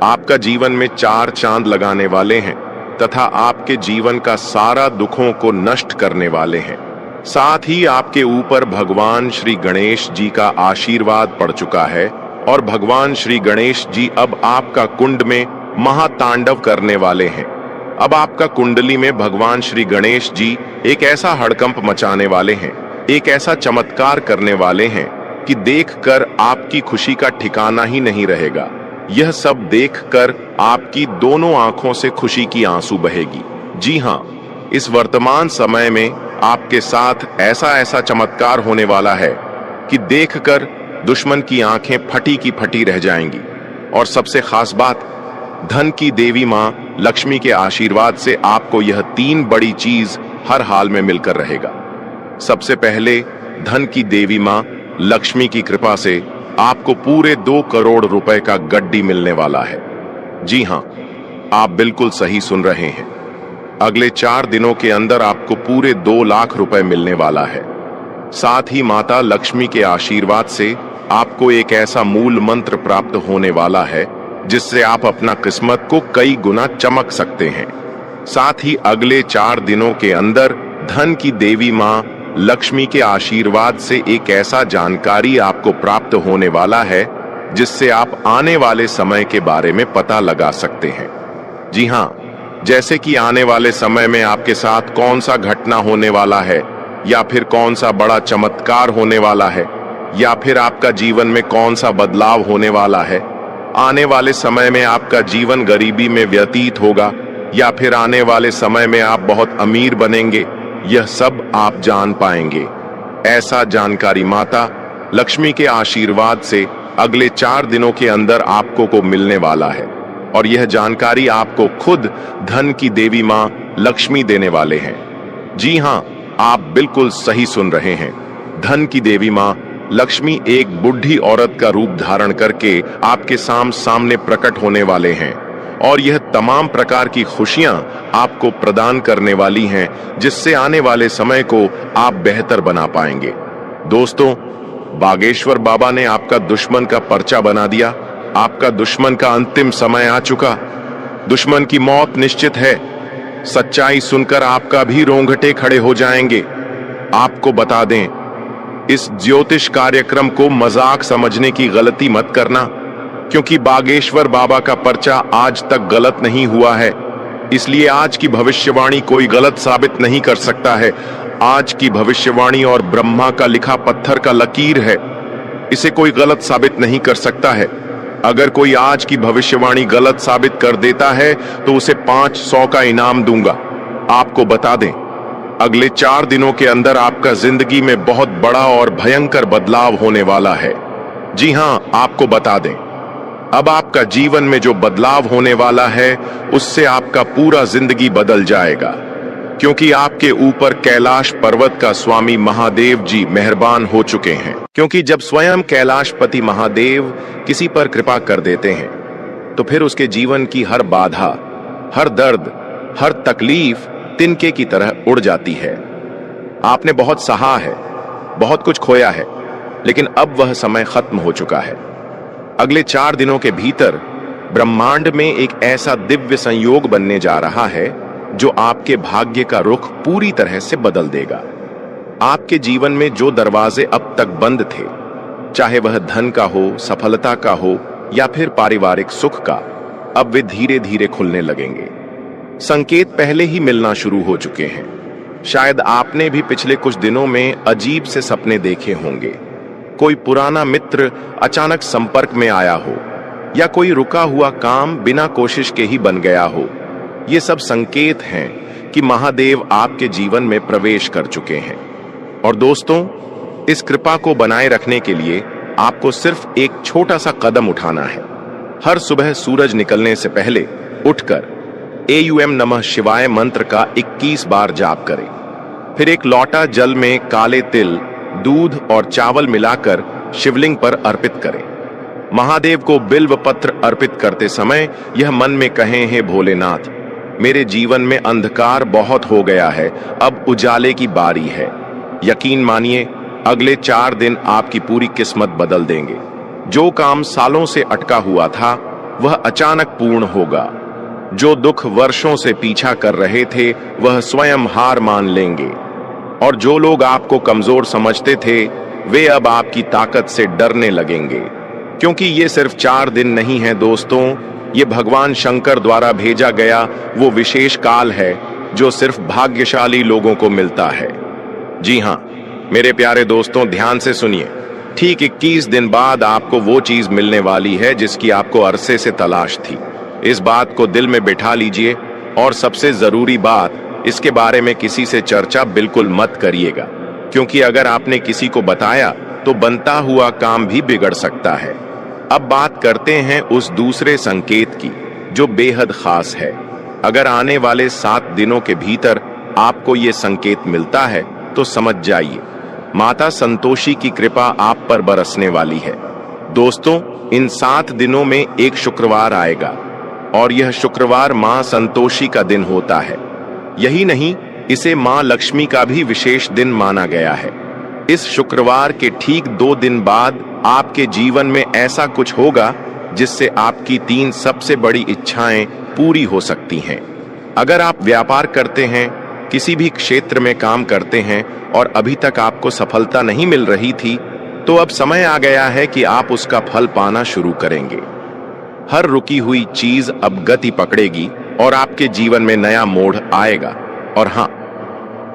आपका जीवन में 4 चांद लगाने वाले हैं तथा आपके जीवन का सारा दुखों को नष्ट करने वाले हैं। साथ ही आपके ऊपर भगवान श्री गणेश जी का आशीर्वाद पड़ चुका है और भगवान श्री गणेश जी अब आपका कुंड में महातांडव करने वाले हैं। अब आपका कुंडली में भगवान श्री गणेश जी एक ऐसा हड़कंप मचाने वाले हैं, एक ऐसा चमत्कार करने वाले हैं कि देखकर आपकी खुशी का ठिकाना ही नहीं रहेगा। यह सब देखकर आपकी दोनों आंखों से खुशी की आंसू बहेगी। जी हाँ, इस वर्तमान समय में आपके साथ ऐसा ऐसा चमत्कार होने वाला है कि देखकर दुश्मन की आंखें फटी की फटी रह जाएंगी। और सबसे खास बात, धन की देवी मां लक्ष्मी के आशीर्वाद से आपको यह 3 बड़ी चीज हर हाल में मिलकर रहेगा। सबसे पहले, धन की देवी मां लक्ष्मी की कृपा से आपको पूरे 2 करोड़ रुपए का गड्डी मिलने वाला है। जी हां, आप बिल्कुल सही सुन रहे हैं। अगले 4 दिनों के अंदर आपको पूरे 2 लाख रुपए मिलने वाला है। साथ ही माता लक्ष्मी के आशीर्वाद से आपको एक ऐसा मूल मंत्र प्राप्त होने वाला है जिससे आप अपना किस्मत को कई गुना चमक सकते हैं। साथ ही अगले 4 दिनों के अंदर धन की देवी मां लक्ष्मी के आशीर्वाद से एक ऐसा जानकारी आपको प्राप्त होने वाला है जिससे आप आने वाले समय के बारे में पता लगा सकते हैं। जी हां, जैसे कि आने वाले समय में आपके साथ कौन सा घटना होने वाला है, या फिर कौन सा बड़ा चमत्कार होने वाला है, या फिर आपका जीवन में कौन सा बदलाव होने वाला है। आने वाले समय में आपका जीवन गरीबी में व्यतीत होगा या फिर आने वाले समय में आप बहुत अमीर बनेंगे, यह सब आप जान पाएंगे। ऐसा जानकारी माता लक्ष्मी के आशीर्वाद से अगले 4 दिनों के अंदर आपको को मिलने वाला है। और यह जानकारी आपको खुद धन की देवी मां लक्ष्मी देने वाले हैं। जी हां, आप बिल्कुल सही सुन रहे हैं। धन की देवी मां लक्ष्मी एक बुढ़ी औरत का रूप धारण करके आपके सामने प्रकट होने वाले हैं और यह तमाम प्रकार की खुशियां आपको प्रदान करने वाली हैं जिससे आने वाले समय को आप बेहतर बना पाएंगे। दोस्तों, बागेश्वर बाबा ने आपका दुश्मन का पर्चा बना दिया। आपका दुश्मन का अंतिम समय आ चुका। दुश्मन की मौत निश्चित है। सच्चाई सुनकर आपका भी रोंगटे खड़े हो जाएंगे। आपको बता दें, इस ज्योतिष कार्यक्रम को मजाक समझने की गलती मत करना, क्योंकि बागेश्वर बाबा का पर्चा आज तक गलत नहीं हुआ है। इसलिए आज की भविष्यवाणी कोई गलत साबित नहीं कर सकता है। आज की भविष्यवाणी और ब्रह्मा का लिखा पत्थर का लकीर है, इसे कोई गलत साबित नहीं कर सकता है। अगर कोई आज की भविष्यवाणी गलत साबित कर देता है तो उसे 500 का इनाम दूंगा। आपको बता दें, अगले 4 दिनों के अंदर आपका जिंदगी में बहुत बड़ा और भयंकर बदलाव होने वाला है। जी हां, आपको बता दें, अब आपका जीवन में जो बदलाव होने वाला है उससे आपका पूरा जिंदगी बदल जाएगा, क्योंकि आपके ऊपर कैलाश पर्वत का स्वामी महादेव जी मेहरबान हो चुके हैं। क्योंकि जब स्वयं कैलाशपति महादेव किसी पर कृपा कर देते हैं तो फिर उसके जीवन की हर बाधा, हर दर्द, हर तकलीफ तिनके की तरह उड़ जाती है। आपने बहुत सहा है, बहुत कुछ खोया है, लेकिन अब वह समय खत्म हो चुका है। अगले 4 दिनों के भीतर ब्रह्मांड में एक ऐसा दिव्य संयोग बनने जा रहा है जो आपके भाग्य का रुख पूरी तरह से बदल देगा। आपके जीवन में जो दरवाजे अब तक बंद थे, चाहे वह धन का हो, सफलता का हो या फिर पारिवारिक सुख का, अब वे धीरे धीरे खुलने लगेंगे। संकेत पहले ही मिलना शुरू हो चुके हैं। शायद आपने भी पिछले कुछ दिनों में अजीब से सपने देखे होंगे। कोई पुराना मित्र अचानक संपर्क में आया हो या कोई रुका हुआ काम बिना कोशिश के ही बन गया हो। ये सब संकेत हैं कि महादेव आपके जीवन में प्रवेश कर चुके हैं। और दोस्तों, इस कृपा को बनाए रखने के लिए आपको सिर्फ एक छोटा सा कदम उठाना है। हर सुबह सूरज निकलने से पहले उठकर एयूएम नमः शिवाय मंत्र का 21 बार जाप करें। फिर एक लौटा जल में काले तिल, दूध और चावल मिलाकर शिवलिंग पर अर्पित करें। महादेव को बिल्व पत्र अर्पित करते समय यह मन में कहें, हे भोलेनाथ, मेरे जीवन में अंधकार बहुत हो गया है, अब उजाले की बारी है। यकीन मानिए, अगले 4 दिन आपकी पूरी किस्मत बदल देंगे। जो काम सालों से अटका हुआ था वह अचानक पूर्ण होगा। जो दुख वर्षों से पीछा कर रहे थे वह स्वयं हार मान लेंगे। और जो लोग आपको कमजोर समझते थे वे अब आपकी ताकत से डरने लगेंगे। क्योंकि ये सिर्फ 4 दिन नहीं है दोस्तों, ये भगवान शंकर द्वारा भेजा गया वो विशेष काल है जो सिर्फ भाग्यशाली लोगों को मिलता है। जी हाँ मेरे प्यारे दोस्तों, ध्यान से सुनिए। ठीक 21 दिन बाद आपको वो चीज मिलने वाली है जिसकी आपको अरसे से तलाश थी। इस बात को दिल में बिठा लीजिए और सबसे जरूरी बात, इसके बारे में किसी से चर्चा बिल्कुल मत करिएगा, क्योंकि अगर आपने किसी को बताया तो बनता हुआ काम भी बिगड़ सकता है। अब बात करते हैं उस दूसरे संकेत की जो बेहद खास है। अगर आने वाले 7 दिनों के भीतर आपको ये संकेत मिलता है तो समझ जाइए माता संतोषी की कृपा आप पर बरसने वाली है। दोस्तों, इन 7 दिनों में एक शुक्रवार आएगा और यह शुक्रवार मां संतोषी का दिन होता है। यही नहीं, इसे मां लक्ष्मी का भी विशेष दिन माना गया है। इस शुक्रवार के ठीक 2 दिन बाद आपके जीवन में ऐसा कुछ होगा जिससे आपकी 3 सबसे बड़ी इच्छाएं पूरी हो सकती हैं। अगर आप व्यापार करते हैं, किसी भी क्षेत्र में काम करते हैं और अभी तक आपको सफलता नहीं मिल रही थी, तो अब समय आ गया है कि आप उसका फल पाना शुरू करेंगे। हर रुकी हुई चीज अब गति पकड़ेगी और आपके जीवन में नया मोड़ आएगा। और हाँ,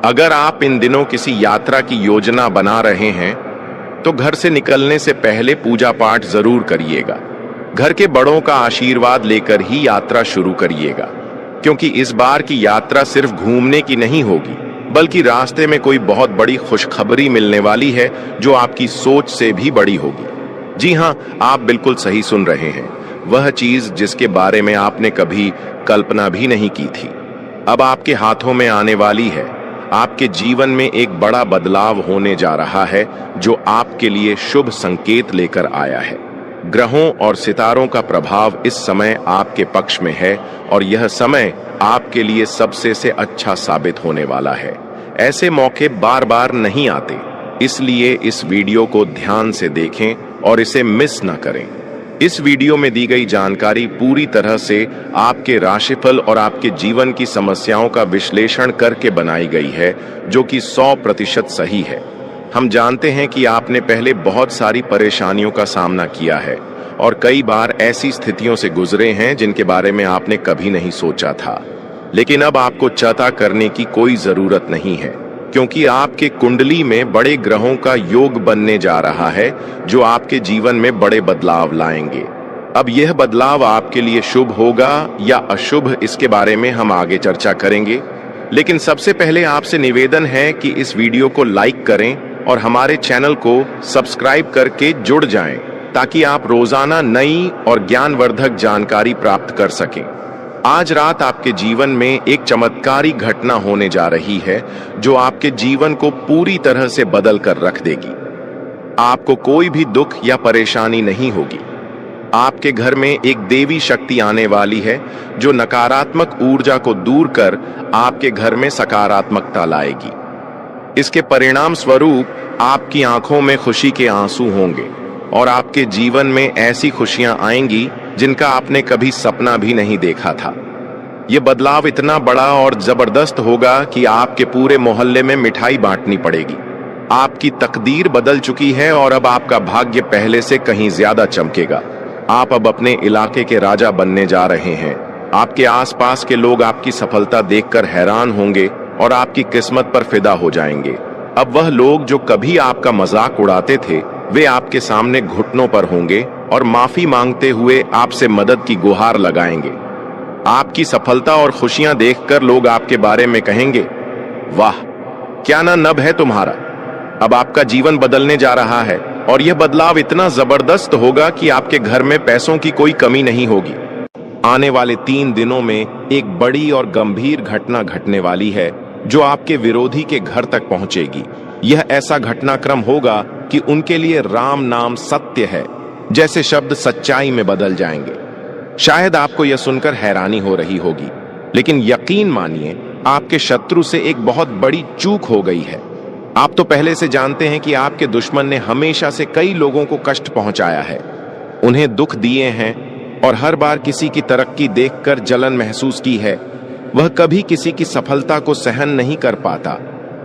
अगर आप इन दिनों किसी यात्रा की योजना बना रहे हैं तो घर से निकलने से पहले पूजा पाठ जरूर करिएगा। घर के बड़ों का आशीर्वाद लेकर ही यात्रा शुरू करिएगा, क्योंकि इस बार की यात्रा सिर्फ घूमने की नहीं होगी, बल्कि रास्ते में कोई बहुत बड़ी खुशखबरी मिलने वाली है जो आपकी सोच से भी बड़ी होगी। जी हाँ, आप बिल्कुल सही सुन रहे हैं। वह चीज जिसके बारे में आपने कभी कल्पना भी नहीं की थी, अब आपके हाथों में आने वाली है। आपके जीवन में एक बड़ा बदलाव होने जा रहा है जो आपके लिए शुभ संकेत लेकर आया है। ग्रहों और सितारों का प्रभाव इस समय आपके पक्ष में है और यह समय आपके लिए सबसे से अच्छा साबित होने वाला है। ऐसे मौके बार बार नहीं आते, इसलिए इस वीडियो को ध्यान से देखें और इसे मिस ना करें। इस वीडियो में दी गई जानकारी पूरी तरह से आपके राशिफल और आपके जीवन की समस्याओं का विश्लेषण करके बनाई गई है, जो कि 100% सही है। हम जानते हैं कि आपने पहले बहुत सारी परेशानियों का सामना किया है और कई बार ऐसी स्थितियों से गुजरे हैं जिनके बारे में आपने कभी नहीं सोचा था। लेकिन अब आपको चिंता करने की कोई जरूरत नहीं है, क्योंकि आपके कुंडली में बड़े ग्रहों का योग बनने जा रहा है जो आपके जीवन में बड़े बदलाव लाएंगे। अब यह बदलाव आपके लिए शुभ होगा या अशुभ, इसके बारे में हम आगे चर्चा करेंगे। लेकिन सबसे पहले आपसे निवेदन है कि इस वीडियो को लाइक करें और हमारे चैनल को सब्सक्राइब करके जुड़ जाएं, ताकि आप रोजाना नई और ज्ञानवर्धक जानकारी प्राप्त कर सकें। आज रात आपके जीवन में एक चमत्कारी घटना होने जा रही है जो आपके जीवन को पूरी तरह से बदल कर रख देगी। आपको कोई भी दुख या परेशानी नहीं होगी। आपके घर में एक देवी शक्ति आने वाली है जो नकारात्मक ऊर्जा को दूर कर आपके घर में सकारात्मकता लाएगी। इसके परिणाम स्वरूप आपकी आंखों में खुशी के आंसू होंगे और आपके जीवन में ऐसी खुशियां आएंगी जिनका आपने कभी सपना भी नहीं देखा था। यह बदलाव इतना बड़ा और जबरदस्त होगा कि आपके पूरे मोहल्ले में मिठाई बांटनी पड़ेगी। आपकी तकदीर बदल चुकी है और अब आपका भाग्य पहले से कहीं ज्यादा चमकेगा। आप अब अपने इलाके के राजा बनने जा रहे हैं। आपके आसपास के लोग आपकी सफलता देखकर हैरान होंगे और आपकी किस्मत पर फिदा हो जाएंगे। अब वह लोग जो कभी आपका मजाक उड़ाते थे, वे आपके सामने घुटनों पर होंगे और माफी मांगते हुए आपसे मदद की गुहार लगाएंगे। आपकी सफलता और खुशियां देखकर लोग आपके बारे में कहेंगे, वाह क्या ना नब है तुम्हारा। अब आपका जीवन बदलने जा रहा है और यह बदलाव इतना जबरदस्त होगा कि आपके घर में पैसों की कोई कमी नहीं होगी। आने वाले 3 दिनों में एक बड़ी और गंभीर घटना घटने वाली है जो आपके विरोधी के घर तक पहुंचेगी। यह ऐसा घटनाक्रम होगा कि उनके लिए राम नाम सत्य है जैसे शब्द सच्चाई में बदल जाएंगे। शायद आपको यह सुनकर हैरानी हो रही होगी, लेकिन यकीन मानिए आपके शत्रु से एक बहुत बड़ी चूक हो गई है। आप तो पहले से जानते हैं कि आपके दुश्मन ने हमेशा से कई लोगों को कष्ट पहुंचाया है, उन्हें दुख दिए हैं और हर बार किसी की तरक्की देखकर जलन महसूस की है। वह कभी किसी की सफलता को सहन नहीं कर पाता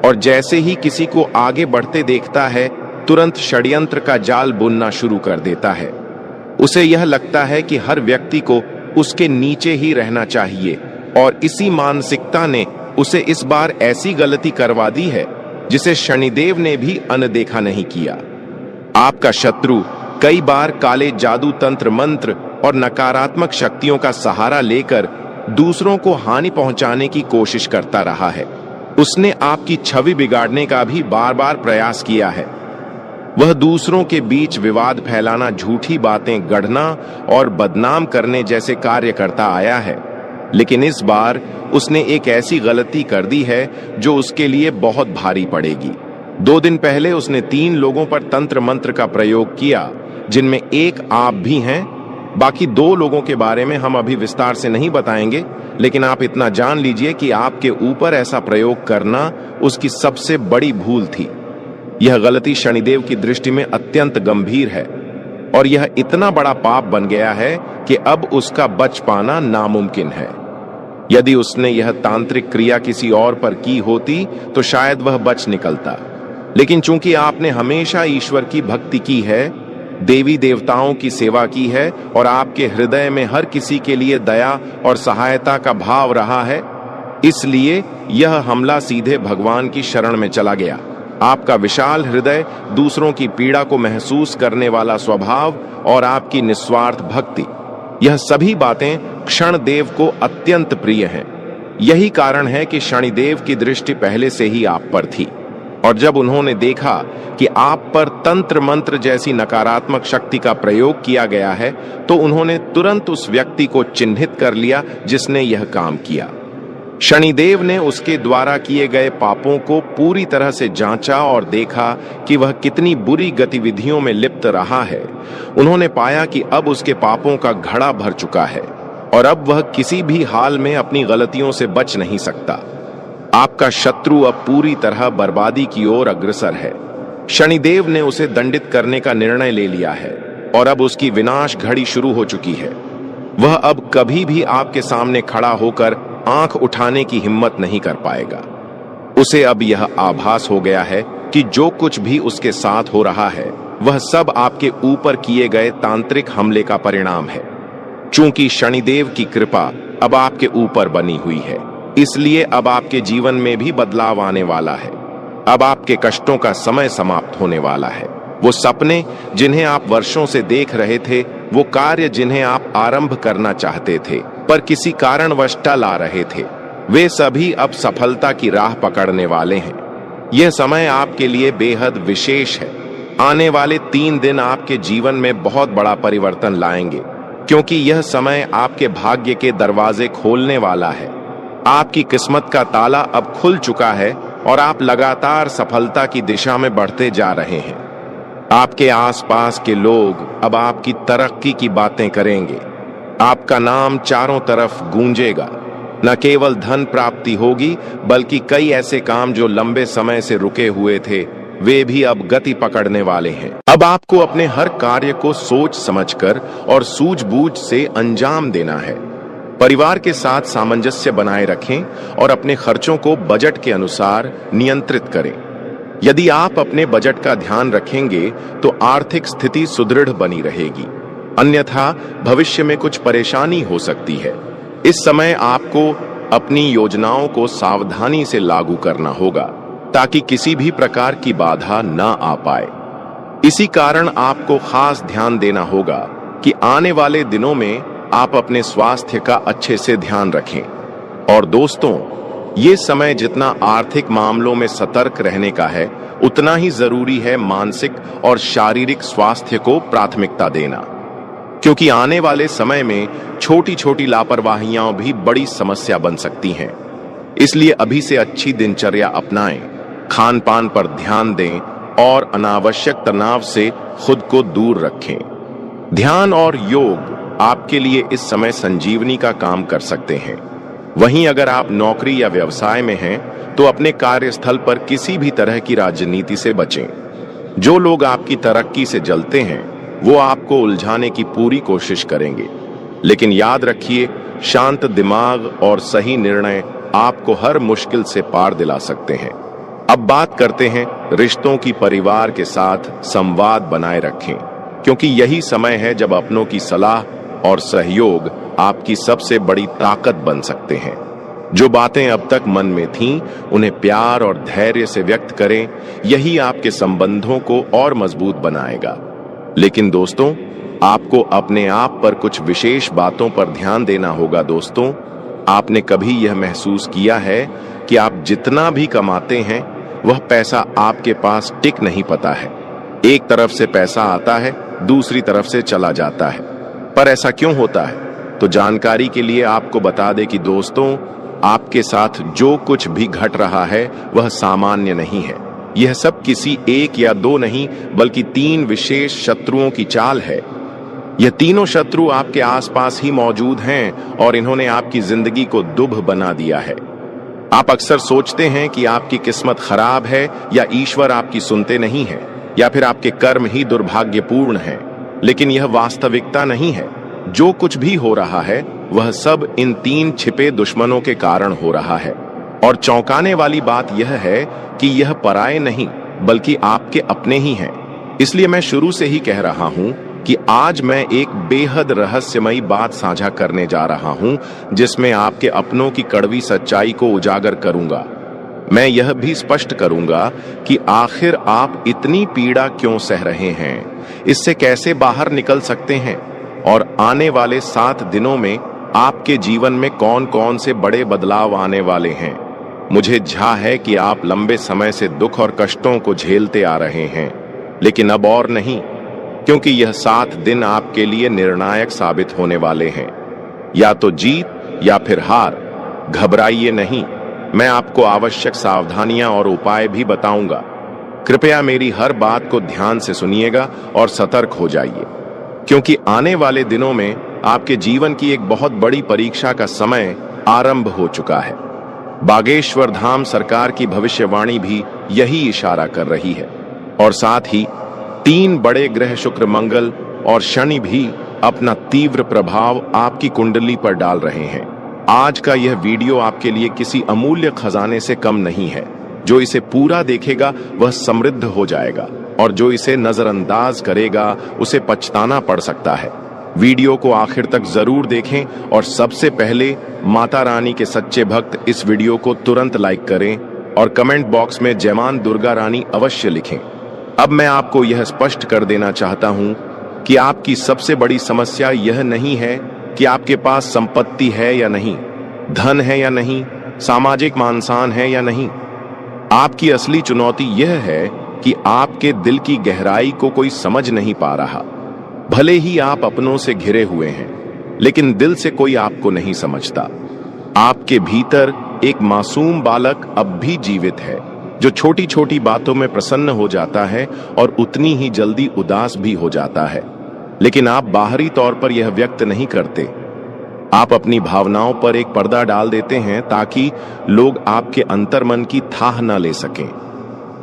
और जैसे ही किसी को आगे बढ़ते देखता है, तुरंत षड्यंत्र का जाल बुनना शुरू कर देता है। उसे यह लगता है कि हर व्यक्ति को उसके नीचे ही रहना चाहिए, और इसी मानसिकता ने उसे इस बार ऐसी गलती करवा दी है जिसे शनिदेव ने भी अनदेखा नहीं किया। आपका शत्रु कई बार काले जादू, तंत्र मंत्र और नकारात्मक शक्तियों का सहारा लेकर दूसरों को हानि पहुंचाने की कोशिश करता रहा है। उसने आपकी छवि बिगाड़ने का भी बार बार प्रयास किया है। वह दूसरों के बीच विवाद फैलाना, झूठी बातें गढ़ना और बदनाम करने जैसे कार्य करता आया है। लेकिन इस बार उसने एक ऐसी गलती कर दी है जो उसके लिए बहुत भारी पड़ेगी। 2 दिन पहले उसने 3 लोगों पर तंत्र मंत्र का प्रयोग किया, जिनमें एक आप भी हैं। बाकी 2 लोगों के बारे में हम अभी विस्तार से नहीं बताएंगे, लेकिन आप इतना जान लीजिए कि आपके ऊपर ऐसा प्रयोग करना उसकी सबसे बड़ी भूल थी। यह गलती शनिदेव की दृष्टि में अत्यंत गंभीर है और यह इतना बड़ा पाप बन गया है कि अब उसका बच पाना नामुमकिन है। यदि उसने यह तांत्रिक क्रिया किसी और पर की होती तो शायद वह बच निकलता, लेकिन चूंकि आपने हमेशा ईश्वर की भक्ति की है, देवी देवताओं की सेवा की है और आपके हृदय में हर किसी के लिए दया और सहायता का भाव रहा है, इसलिए यह हमला सीधे भगवान की शरण में चला गया। आपका विशाल हृदय, दूसरों की पीड़ा को महसूस करने वाला स्वभाव और आपकी निस्वार्थ भक्ति, यह सभी बातें क्षणदेव को अत्यंत प्रिय हैं। यही कारण है कि शनिदेव की दृष्टि पहले से ही आप पर थी, और जब उन्होंने देखा कि आप पर तंत्र मंत्र जैसी नकारात्मक शक्ति का प्रयोग किया गया है, तो उन्होंने तुरंत उस व्यक्ति को चिन्हित कर लिया जिसने यह काम किया। शनिदेव ने उसके द्वारा किए गए पापों को पूरी तरह से जांचा और देखा कि वह कितनी बुरी गतिविधियों में लिप्त रहा है। उन्होंने पाया कि अब उसके पापों का घड़ा भर चुका है और अब वह किसी भी हाल में अपनी गलतियों से बच नहीं सकता। आपका शत्रु अब पूरी तरह बर्बादी की ओर अग्रसर है। शनिदेव ने उसे दंडित करने का निर्णय ले लिया है और अब उसकी विनाश घड़ी शुरू हो चुकी है। वह अब कभी भी आपके सामने खड़ा होकर आंख उठाने की हिम्मत नहीं कर पाएगा। उसे अब यह आभास हो गया है कि जो कुछ भी उसके साथ हो रहा है वह सब आपके ऊपर किए गए तांत्रिक हमले का परिणाम है। चूंकि शनिदेव की कृपा अब आपके ऊपर बनी हुई है, इसलिए अब आपके जीवन में भी बदलाव आने वाला है। अब आपके कष्टों का समय समाप्त होने वाला है। वो सपने जिन्हें आप वर्षों से देख रहे थे, वो कार्य जिन्हें आप आरंभ करना चाहते थे पर किसी कारणवश टल आ रहे थे, वे सभी अब सफलता की राह पकड़ने वाले हैं। यह समय आपके लिए बेहद विशेष है। आने वाले 3 दिन आपके जीवन में बहुत बड़ा परिवर्तन लाएंगे, क्योंकि यह समय आपके भाग्य के दरवाजे खोलने वाला है। आपकी किस्मत का ताला अब खुल चुका है और आप लगातार सफलता की दिशा में बढ़ते जा रहे हैं। आपके आसपास के लोग अब आपकी तरक्की की बातें करेंगे। आपका नाम चारों तरफ गूंजेगा। न केवल धन प्राप्ति होगी, बल्कि कई ऐसे काम जो लंबे समय से रुके हुए थे, वे भी अब गति पकड़ने वाले हैं। अब आपको अपने हर कार्य को सोच समझकर और सूझबूझ से अंजाम देना है। परिवार के साथ सामंजस्य बनाए रखें और अपने खर्चों को बजट के अनुसार नियंत्रित करें। यदि आप अपने बजट का ध्यान रखेंगे तो आर्थिक स्थिति सुदृढ़ बनी रहेगी, अन्यथा भविष्य में कुछ परेशानी हो सकती है। इस समय आपको अपनी योजनाओं को सावधानी से लागू करना होगा ताकि किसी भी प्रकार की बाधा न आ पाए। इसी कारण आपको खास ध्यान देना होगा कि आने वाले दिनों में आप अपने स्वास्थ्य का अच्छे से ध्यान रखें। और दोस्तों, ये समय जितना आर्थिक मामलों में सतर्क रहने का है, उतना ही जरूरी है मानसिक और शारीरिक स्वास्थ्य को प्राथमिकता देना, क्योंकि आने वाले समय में छोटी छोटी लापरवाहियां भी बड़ी समस्या बन सकती हैं। इसलिए अभी से अच्छी दिनचर्या अपनाएं, खान पान पर ध्यान दें और अनावश्यक तनाव से खुद को दूर रखें। ध्यान और योग आपके लिए इस समय संजीवनी का काम कर सकते हैं। वहीं अगर आप नौकरी या व्यवसाय में हैं तो अपने कार्यस्थल पर किसी भी तरह की राजनीति से बचें। जो लोग आपकी तरक्की से जलते हैं वो आपको उलझाने की पूरी कोशिश करेंगे, लेकिन याद रखिए, शांत दिमाग और सही निर्णय आपको हर मुश्किल से पार दिला सकते हैं। अब बात करते हैं रिश्तों की। परिवार के साथ संवाद बनाए रखें, क्योंकि यही समय है जब अपनों की सलाह और सहयोग आपकी सबसे बड़ी ताकत बन सकते हैं। जो बातें अब तक मन में थीं, उन्हें प्यार और धैर्य से व्यक्त करें। यही आपके संबंधों को और मजबूत बनाएगा। लेकिन दोस्तों, आपको अपने आप पर कुछ विशेष बातों पर ध्यान देना होगा। दोस्तों, आपने कभी यह महसूस किया है कि आप जितना भी कमाते हैं, वह पैसा आपके पास टिक नहीं पाता है। एक तरफ से पैसा आता है, दूसरी तरफ से चला जाता है। पर ऐसा क्यों होता है? तो जानकारी के लिए आपको बता दें कि दोस्तों, आपके साथ जो कुछ भी घट रहा है वह सामान्य नहीं है। यह सब किसी एक या दो नहीं, बल्कि 3 विशेष शत्रुओं की चाल है। यह तीनों शत्रु आपके आसपास ही मौजूद हैं और इन्होंने आपकी जिंदगी को दुभ बना दिया है। आप अक्सर सोचते हैं कि आपकी किस्मत खराब है, या ईश्वर आपकी सुनते नहीं है, या फिर आपके कर्म ही दुर्भाग्यपूर्ण हैं। लेकिन यह वास्तविकता नहीं है। जो कुछ भी हो रहा है वह सब इन 3 छिपे दुश्मनों के कारण हो रहा है। और चौंकाने वाली बात यह है कि यह पराये नहीं, बल्कि आपके अपने ही हैं। इसलिए मैं शुरू से ही कह रहा हूं कि आज मैं एक बेहद रहस्यमयी बात साझा करने जा रहा हूं, जिसमें आपके अपनों की कड़वी सच्चाई को उजागर करूंगा। मैं यह भी स्पष्ट करूंगा कि आखिर आप इतनी पीड़ा क्यों सह रहे हैं, इससे कैसे बाहर निकल सकते हैं, और आने वाले 7 दिनों में आपके जीवन में कौन कौन से बड़े बदलाव आने वाले हैं। मुझे झा है कि आप लंबे समय से दुख और कष्टों को झेलते आ रहे हैं, लेकिन अब और नहीं, क्योंकि यह 7 दिन आपके लिए निर्णायक साबित होने वाले हैं। या तो जीत या फिर हार। घबराइए नहीं, मैं आपको आवश्यक सावधानियां और उपाय भी बताऊंगा। कृपया मेरी हर बात को ध्यान से सुनिएगा और सतर्क हो जाइए, क्योंकि आने वाले दिनों में आपके जीवन की एक बहुत बड़ी परीक्षा का समय आरंभ हो चुका है। बागेश्वर धाम सरकार की भविष्यवाणी भी यही इशारा कर रही है। और साथ ही 3 बड़े ग्रह शुक्र, मंगल और शनि भी अपना तीव्र प्रभाव आपकी कुंडली पर डाल रहे हैं। आज का यह वीडियो आपके लिए किसी अमूल्य खजाने से कम नहीं है। जो इसे पूरा देखेगा वह समृद्ध हो जाएगा, और जो इसे नजरअंदाज करेगा उसे पछताना पड़ सकता है। वीडियो को आखिर तक जरूर देखें, और सबसे पहले माता रानी के सच्चे भक्त इस वीडियो को तुरंत लाइक करें और कमेंट बॉक्स में जय मां दुर्गा रानी अवश्य लिखें। अब मैं आपको यह स्पष्ट कर देना चाहता हूं कि आपकी सबसे बड़ी समस्या यह नहीं है कि आपके पास संपत्ति है या नहीं, धन है या नहीं, सामाजिक मान-सम्मान है या नहीं। आपकी असली चुनौती यह है कि आपके दिल की गहराई को कोई समझ नहीं पा रहा। भले ही आप अपनों से घिरे हुए हैं, लेकिन दिल से कोई आपको नहीं समझता। आपके भीतर एक मासूम बालक अब भी जीवित है, जो छोटी छोटी बातों में प्रसन्न हो जाता है और उतनी ही जल्दी उदास भी हो जाता है। लेकिन आप बाहरी तौर पर यह व्यक्त नहीं करते। आप अपनी भावनाओं पर एक पर्दा डाल देते हैं ताकि लोग आपके अंतर्मन की थाह न ले सकें।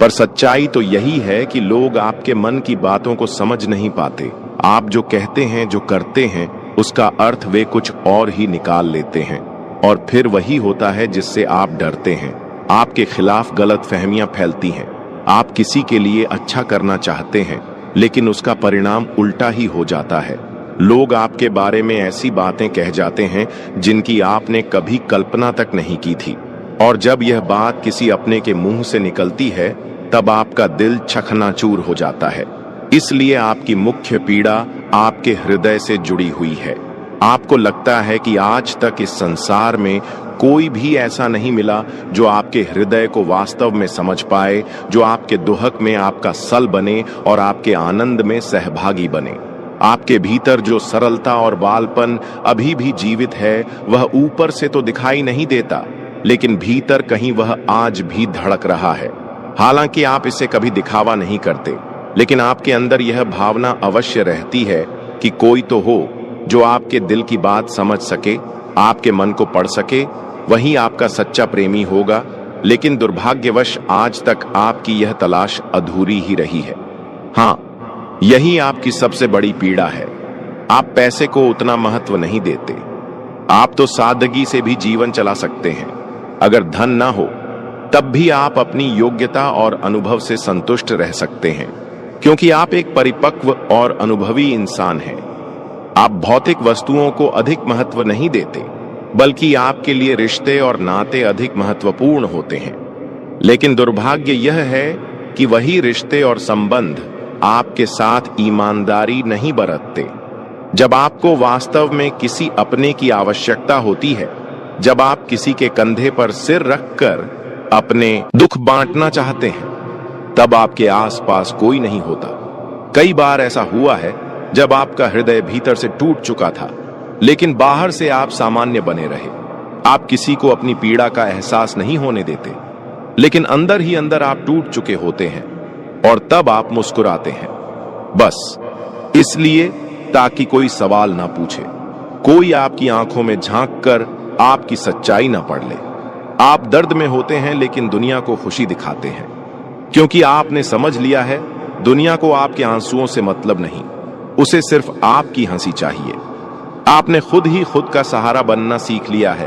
पर सच्चाई तो यही है कि लोग आपके मन की बातों को समझ नहीं पाते। आप जो कहते हैं, जो करते हैं, उसका अर्थ वे कुछ और ही निकाल लेते हैं, और फिर वही होता है जिससे आप डरते हैं। आपके खिलाफ गलत फहमियां फैलती हैं। आप किसी के लिए अच्छा करना चाहते हैं, लेकिन उसका परिणाम उल्टा ही हो जाता है। लोग आपके बारे में ऐसी बातें कह जाते हैं जिनकी आपने कभी कल्पना तक नहीं की थी, और जब यह बात किसी अपने के मुंह से निकलती है तब आपका दिल चकनाचूर हो जाता है। इसलिए आपकी मुख्य पीड़ा आपके हृदय से जुड़ी हुई है। आपको लगता है कि आज तक इस संसार में कोई भी ऐसा नहीं मिला जो आपके हृदय को वास्तव में समझ पाए, जो आपके दुहक में आपका सल बने और आपके आनंद में सहभागी बने। आपके भीतर जो सरलता और बालपन अभी भी जीवित है, वह ऊपर से तो दिखाई नहीं देता, लेकिन भीतर कहीं वह आज भी धड़क रहा है। हालांकि आप इसे कभी दिखावा नहीं करते, लेकिन आपके अंदर यह भावना अवश्य रहती है कि कोई तो हो जो आपके दिल की बात समझ सके, आपके मन को पढ़ सके। वही आपका सच्चा प्रेमी होगा। लेकिन दुर्भाग्यवश आज तक आपकी यह तलाश अधूरी ही रही है। हाँ, यही आपकी सबसे बड़ी पीड़ा है। आप पैसे को उतना महत्व नहीं देते। आप तो सादगी से भी जीवन चला सकते हैं। अगर धन ना हो तब भी आप अपनी योग्यता और अनुभव से संतुष्ट रह सकते हैं, क्योंकि आप एक परिपक्व और अनुभवी इंसान हैं। आप भौतिक वस्तुओं को अधिक महत्व नहीं देते, बल्कि आपके लिए रिश्ते और नाते अधिक महत्वपूर्ण होते हैं। लेकिन दुर्भाग्य यह है कि वही रिश्ते और संबंध आपके साथ ईमानदारी नहीं बरतते। जब आपको वास्तव में किसी अपने की आवश्यकता होती है, जब आप किसी के कंधे पर सिर रखकर अपने दुख बांटना चाहते हैं, तब आपके आसपास कोई नहीं होता। कई बार ऐसा हुआ है जब आपका हृदय भीतर से टूट चुका था, लेकिन बाहर से आप सामान्य बने रहे। आप किसी को अपनी पीड़ा का एहसास नहीं होने देते, लेकिन अंदर ही अंदर आप टूट चुके होते हैं और तब आप मुस्कुराते हैं, बस इसलिए ताकि कोई सवाल ना पूछे, कोई आपकी आंखों में झांक कर आपकी सच्चाई ना पढ़ ले। आप दर्द में होते हैं लेकिन दुनिया को खुशी दिखाते हैं, क्योंकि आपने समझ लिया है दुनिया को आपके आंसुओं से मतलब नहीं, उसे सिर्फ आपकी हंसी चाहिए। आपने खुद ही खुद का सहारा बनना सीख लिया है।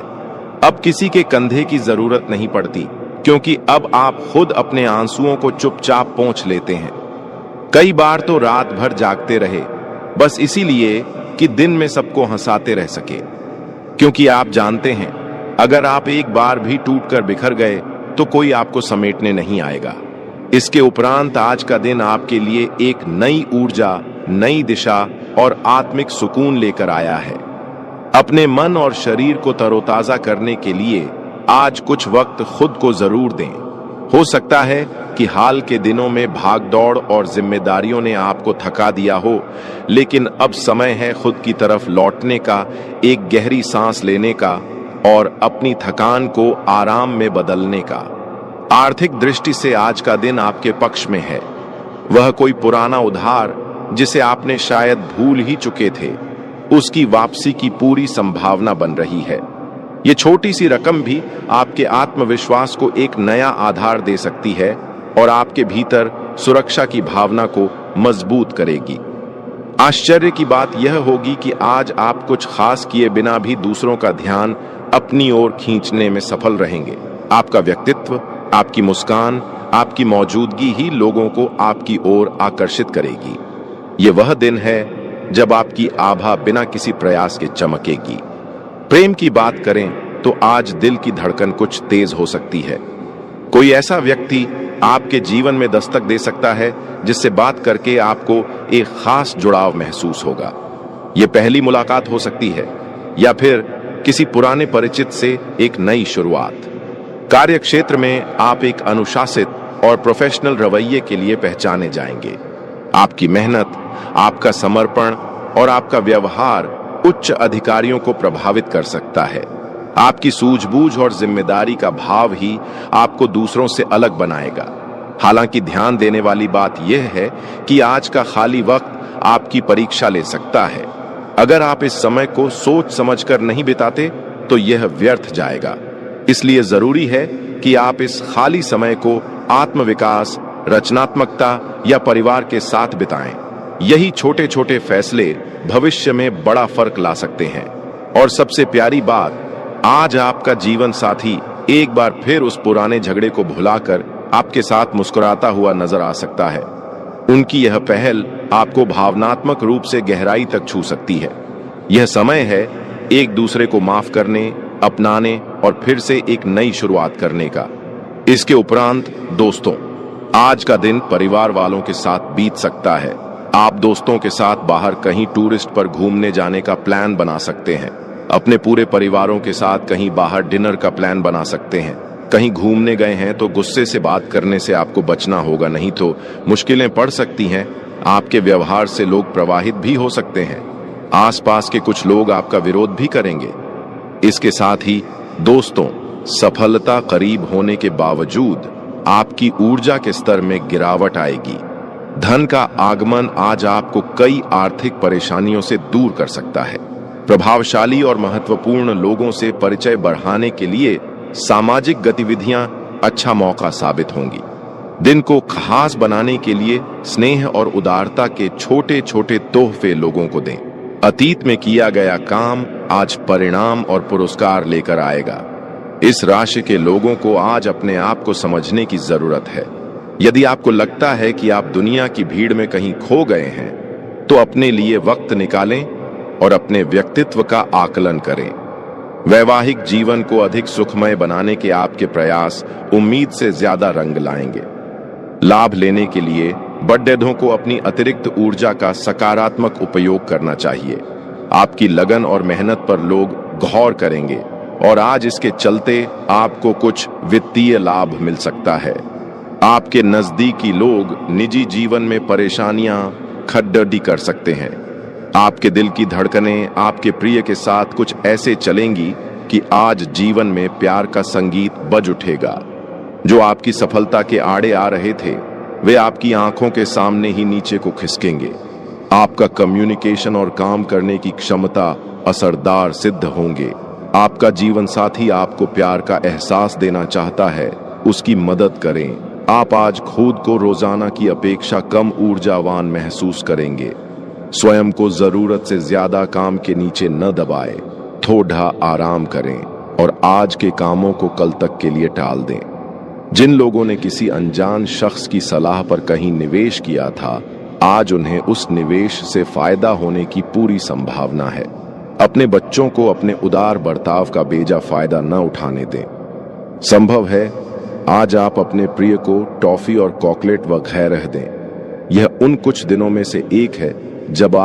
अब किसी के कंधे की जरूरत नहीं पड़ती, क्योंकि अब आप खुद अपने आंसुओं को चुपचाप पोंछ लेते हैं। कई बार तो रात भर जागते रहे, बस इसीलिए कि दिन में सबको हंसाते रह सके, क्योंकि आप जानते हैं अगर आप एक बार भी टूटकर बिखर गए तो कोई आपको समेटने नहीं आएगा। इसके उपरांत आज का दिन आपके लिए एक नई ऊर्जा, नई दिशा और आत्मिक सुकून लेकर आया है। अपने मन और शरीर को तरोताजा करने के लिए आज कुछ वक्त खुद को जरूर दें। हो सकता है कि हाल के दिनों में भागदौड़ और जिम्मेदारियों ने आपको थका दिया हो, लेकिन अब समय है खुद की तरफ लौटने का, एक गहरी सांस लेने का और अपनी थकान को आराम में बदलने का। आर्थिक दृष्टि से आज का दिन आपके पक्ष में है। वह कोई पुराना उधार जिसे आपने शायद भूल ही चुके थे, उसकी वापसी की पूरी संभावना बन रही है। ये छोटी सी रकम भी आपके आत्मविश्वास को एक नया आधार दे सकती है और आपके भीतर सुरक्षा की भावना को मजबूत करेगी। आश्चर्य की बात यह होगी कि आज आप कुछ खास किए बिना भी दूसरों का ध्यान अपनी ओर खींचने में सफल रहेंगे। आपका व्यक्तित्व, आपकी मुस्कान, आपकी मौजूदगी ही लोगों को आपकी ओर आकर्षित करेगी। ये वह दिन है जब आपकी आभा बिना किसी प्रयास के चमकेगी। प्रेम की बात करें तो आज दिल की धड़कन कुछ तेज हो सकती है। कोई ऐसा व्यक्ति आपके जीवन में दस्तक दे सकता है जिससे बात करके आपको एक खास जुड़ाव महसूस होगा। यह पहली मुलाकात हो सकती है या फिर किसी पुराने परिचित से एक नई शुरुआत। कार्य क्षेत्र में आप एक अनुशासित और प्रोफेशनल रवैये के लिए पहचाने जाएंगे। आपकी मेहनत, आपका समर्पण और आपका व्यवहार उच्च अधिकारियों को प्रभावित कर सकता है। आपकी सूझबूझ और जिम्मेदारी का भाव ही आपको दूसरों से अलग बनाएगा। हालांकि ध्यान देने वाली बात यह है कि आज का खाली वक्त आपकी परीक्षा ले सकता है। अगर आप इस समय को सोच समझकर नहीं बिताते तो यह व्यर्थ जाएगा। इसलिए जरूरी है कि आप इस खाली समय को आत्मविकास, रचनात्मकता या परिवार के साथ बिताएं। यही छोटे छोटे फैसले भविष्य में बड़ा फर्क ला सकते हैं। और सबसे प्यारी बात, आज आपका जीवन साथी एक बार फिर उस पुराने झगड़े को भुलाकर आपके साथ मुस्कुराता हुआ नजर आ सकता है। उनकी यह पहल आपको भावनात्मक रूप से गहराई तक छू सकती है। यह समय है एक दूसरे को माफ करने, अपनाने और फिर से एक नई शुरुआत करने का। इसके उपरांत दोस्तों, आज का दिन परिवार वालों के साथ बीत सकता है। आप दोस्तों के साथ बाहर कहीं टूरिस्ट पर घूमने जाने का प्लान बना सकते हैं। अपने पूरे परिवारों के साथ कहीं बाहर डिनर का प्लान बना सकते हैं। कहीं घूमने गए हैं तो गुस्से से बात करने से आपको बचना होगा, नहीं तो मुश्किलें पड़ सकती हैं। आपके व्यवहार से लोग प्रभावित भी हो सकते हैं। आसपास के कुछ लोग आपका विरोध भी करेंगे। इसके साथ ही दोस्तों, सफलता करीब होने के बावजूद आपकी ऊर्जा के स्तर में गिरावट आएगी। धन का आगमन आज आपको कई आर्थिक परेशानियों से दूर कर सकता है। प्रभावशाली और महत्वपूर्ण लोगों से परिचय बढ़ाने के लिए सामाजिक गतिविधियां अच्छा मौका साबित होंगी। दिन को खास बनाने के लिए स्नेह और उदारता के छोटे छोटे तोहफे लोगों को दें। अतीत में किया गया काम आज परिणाम और पुरस्कार लेकर आएगा। इस राशि के लोगों को आज अपने आप को समझने की जरूरत है। यदि आपको लगता है कि आप दुनिया की भीड़ में कहीं खो गए हैं, तो अपने लिए वक्त निकालें और अपने व्यक्तित्व का आकलन करें। वैवाहिक जीवन को अधिक सुखमय बनाने के आपके प्रयास उम्मीद से ज्यादा रंग लाएंगे। लाभ लेने के लिए बड्डेदों को अपनी अतिरिक्त ऊर्जा का सकारात्मक उपयोग करना चाहिए। आपकी लगन और मेहनत पर लोग गौर करेंगे और आज इसके चलते आपको कुछ वित्तीय लाभ मिल सकता है। आपके नजदीकी लोग निजी जीवन में परेशानियां खड्डडी कर सकते हैं। आपके दिल की धड़कनें आपके प्रिय के साथ कुछ ऐसे चलेंगी कि आज जीवन में प्यार का संगीत बज उठेगा। जो आपकी सफलता के आड़े आ रहे थे वे आपकी आंखों के सामने ही नीचे को खिसकेंगे। आपका कम्युनिकेशन और काम करने की क्षमता असरदार सिद्ध होंगे। आपका जीवन साथी आपको प्यार का एहसास देना चाहता है, उसकी मदद करें। आप आज खुद को रोजाना की अपेक्षा कम ऊर्जावान महसूस करेंगे। स्वयं को जरूरत से ज्यादा काम के नीचे न दबाएं, थोड़ा आराम करें और आज के कामों को कल तक के लिए टाल दें। जिन लोगों ने किसी अनजान शख्स की सलाह पर कहीं निवेश किया था, आज उन्हें उस निवेश से फायदा होने की पूरी संभावना है। अपने बच्चों को अपने उदार बर्ताव का बेजा फायदा न उठाने दें। संभव है आज आप अपने प्रिय को टॉफी और चॉकलेट वगैरह दें। यह उन कुछ दिनों में से एक है जब आप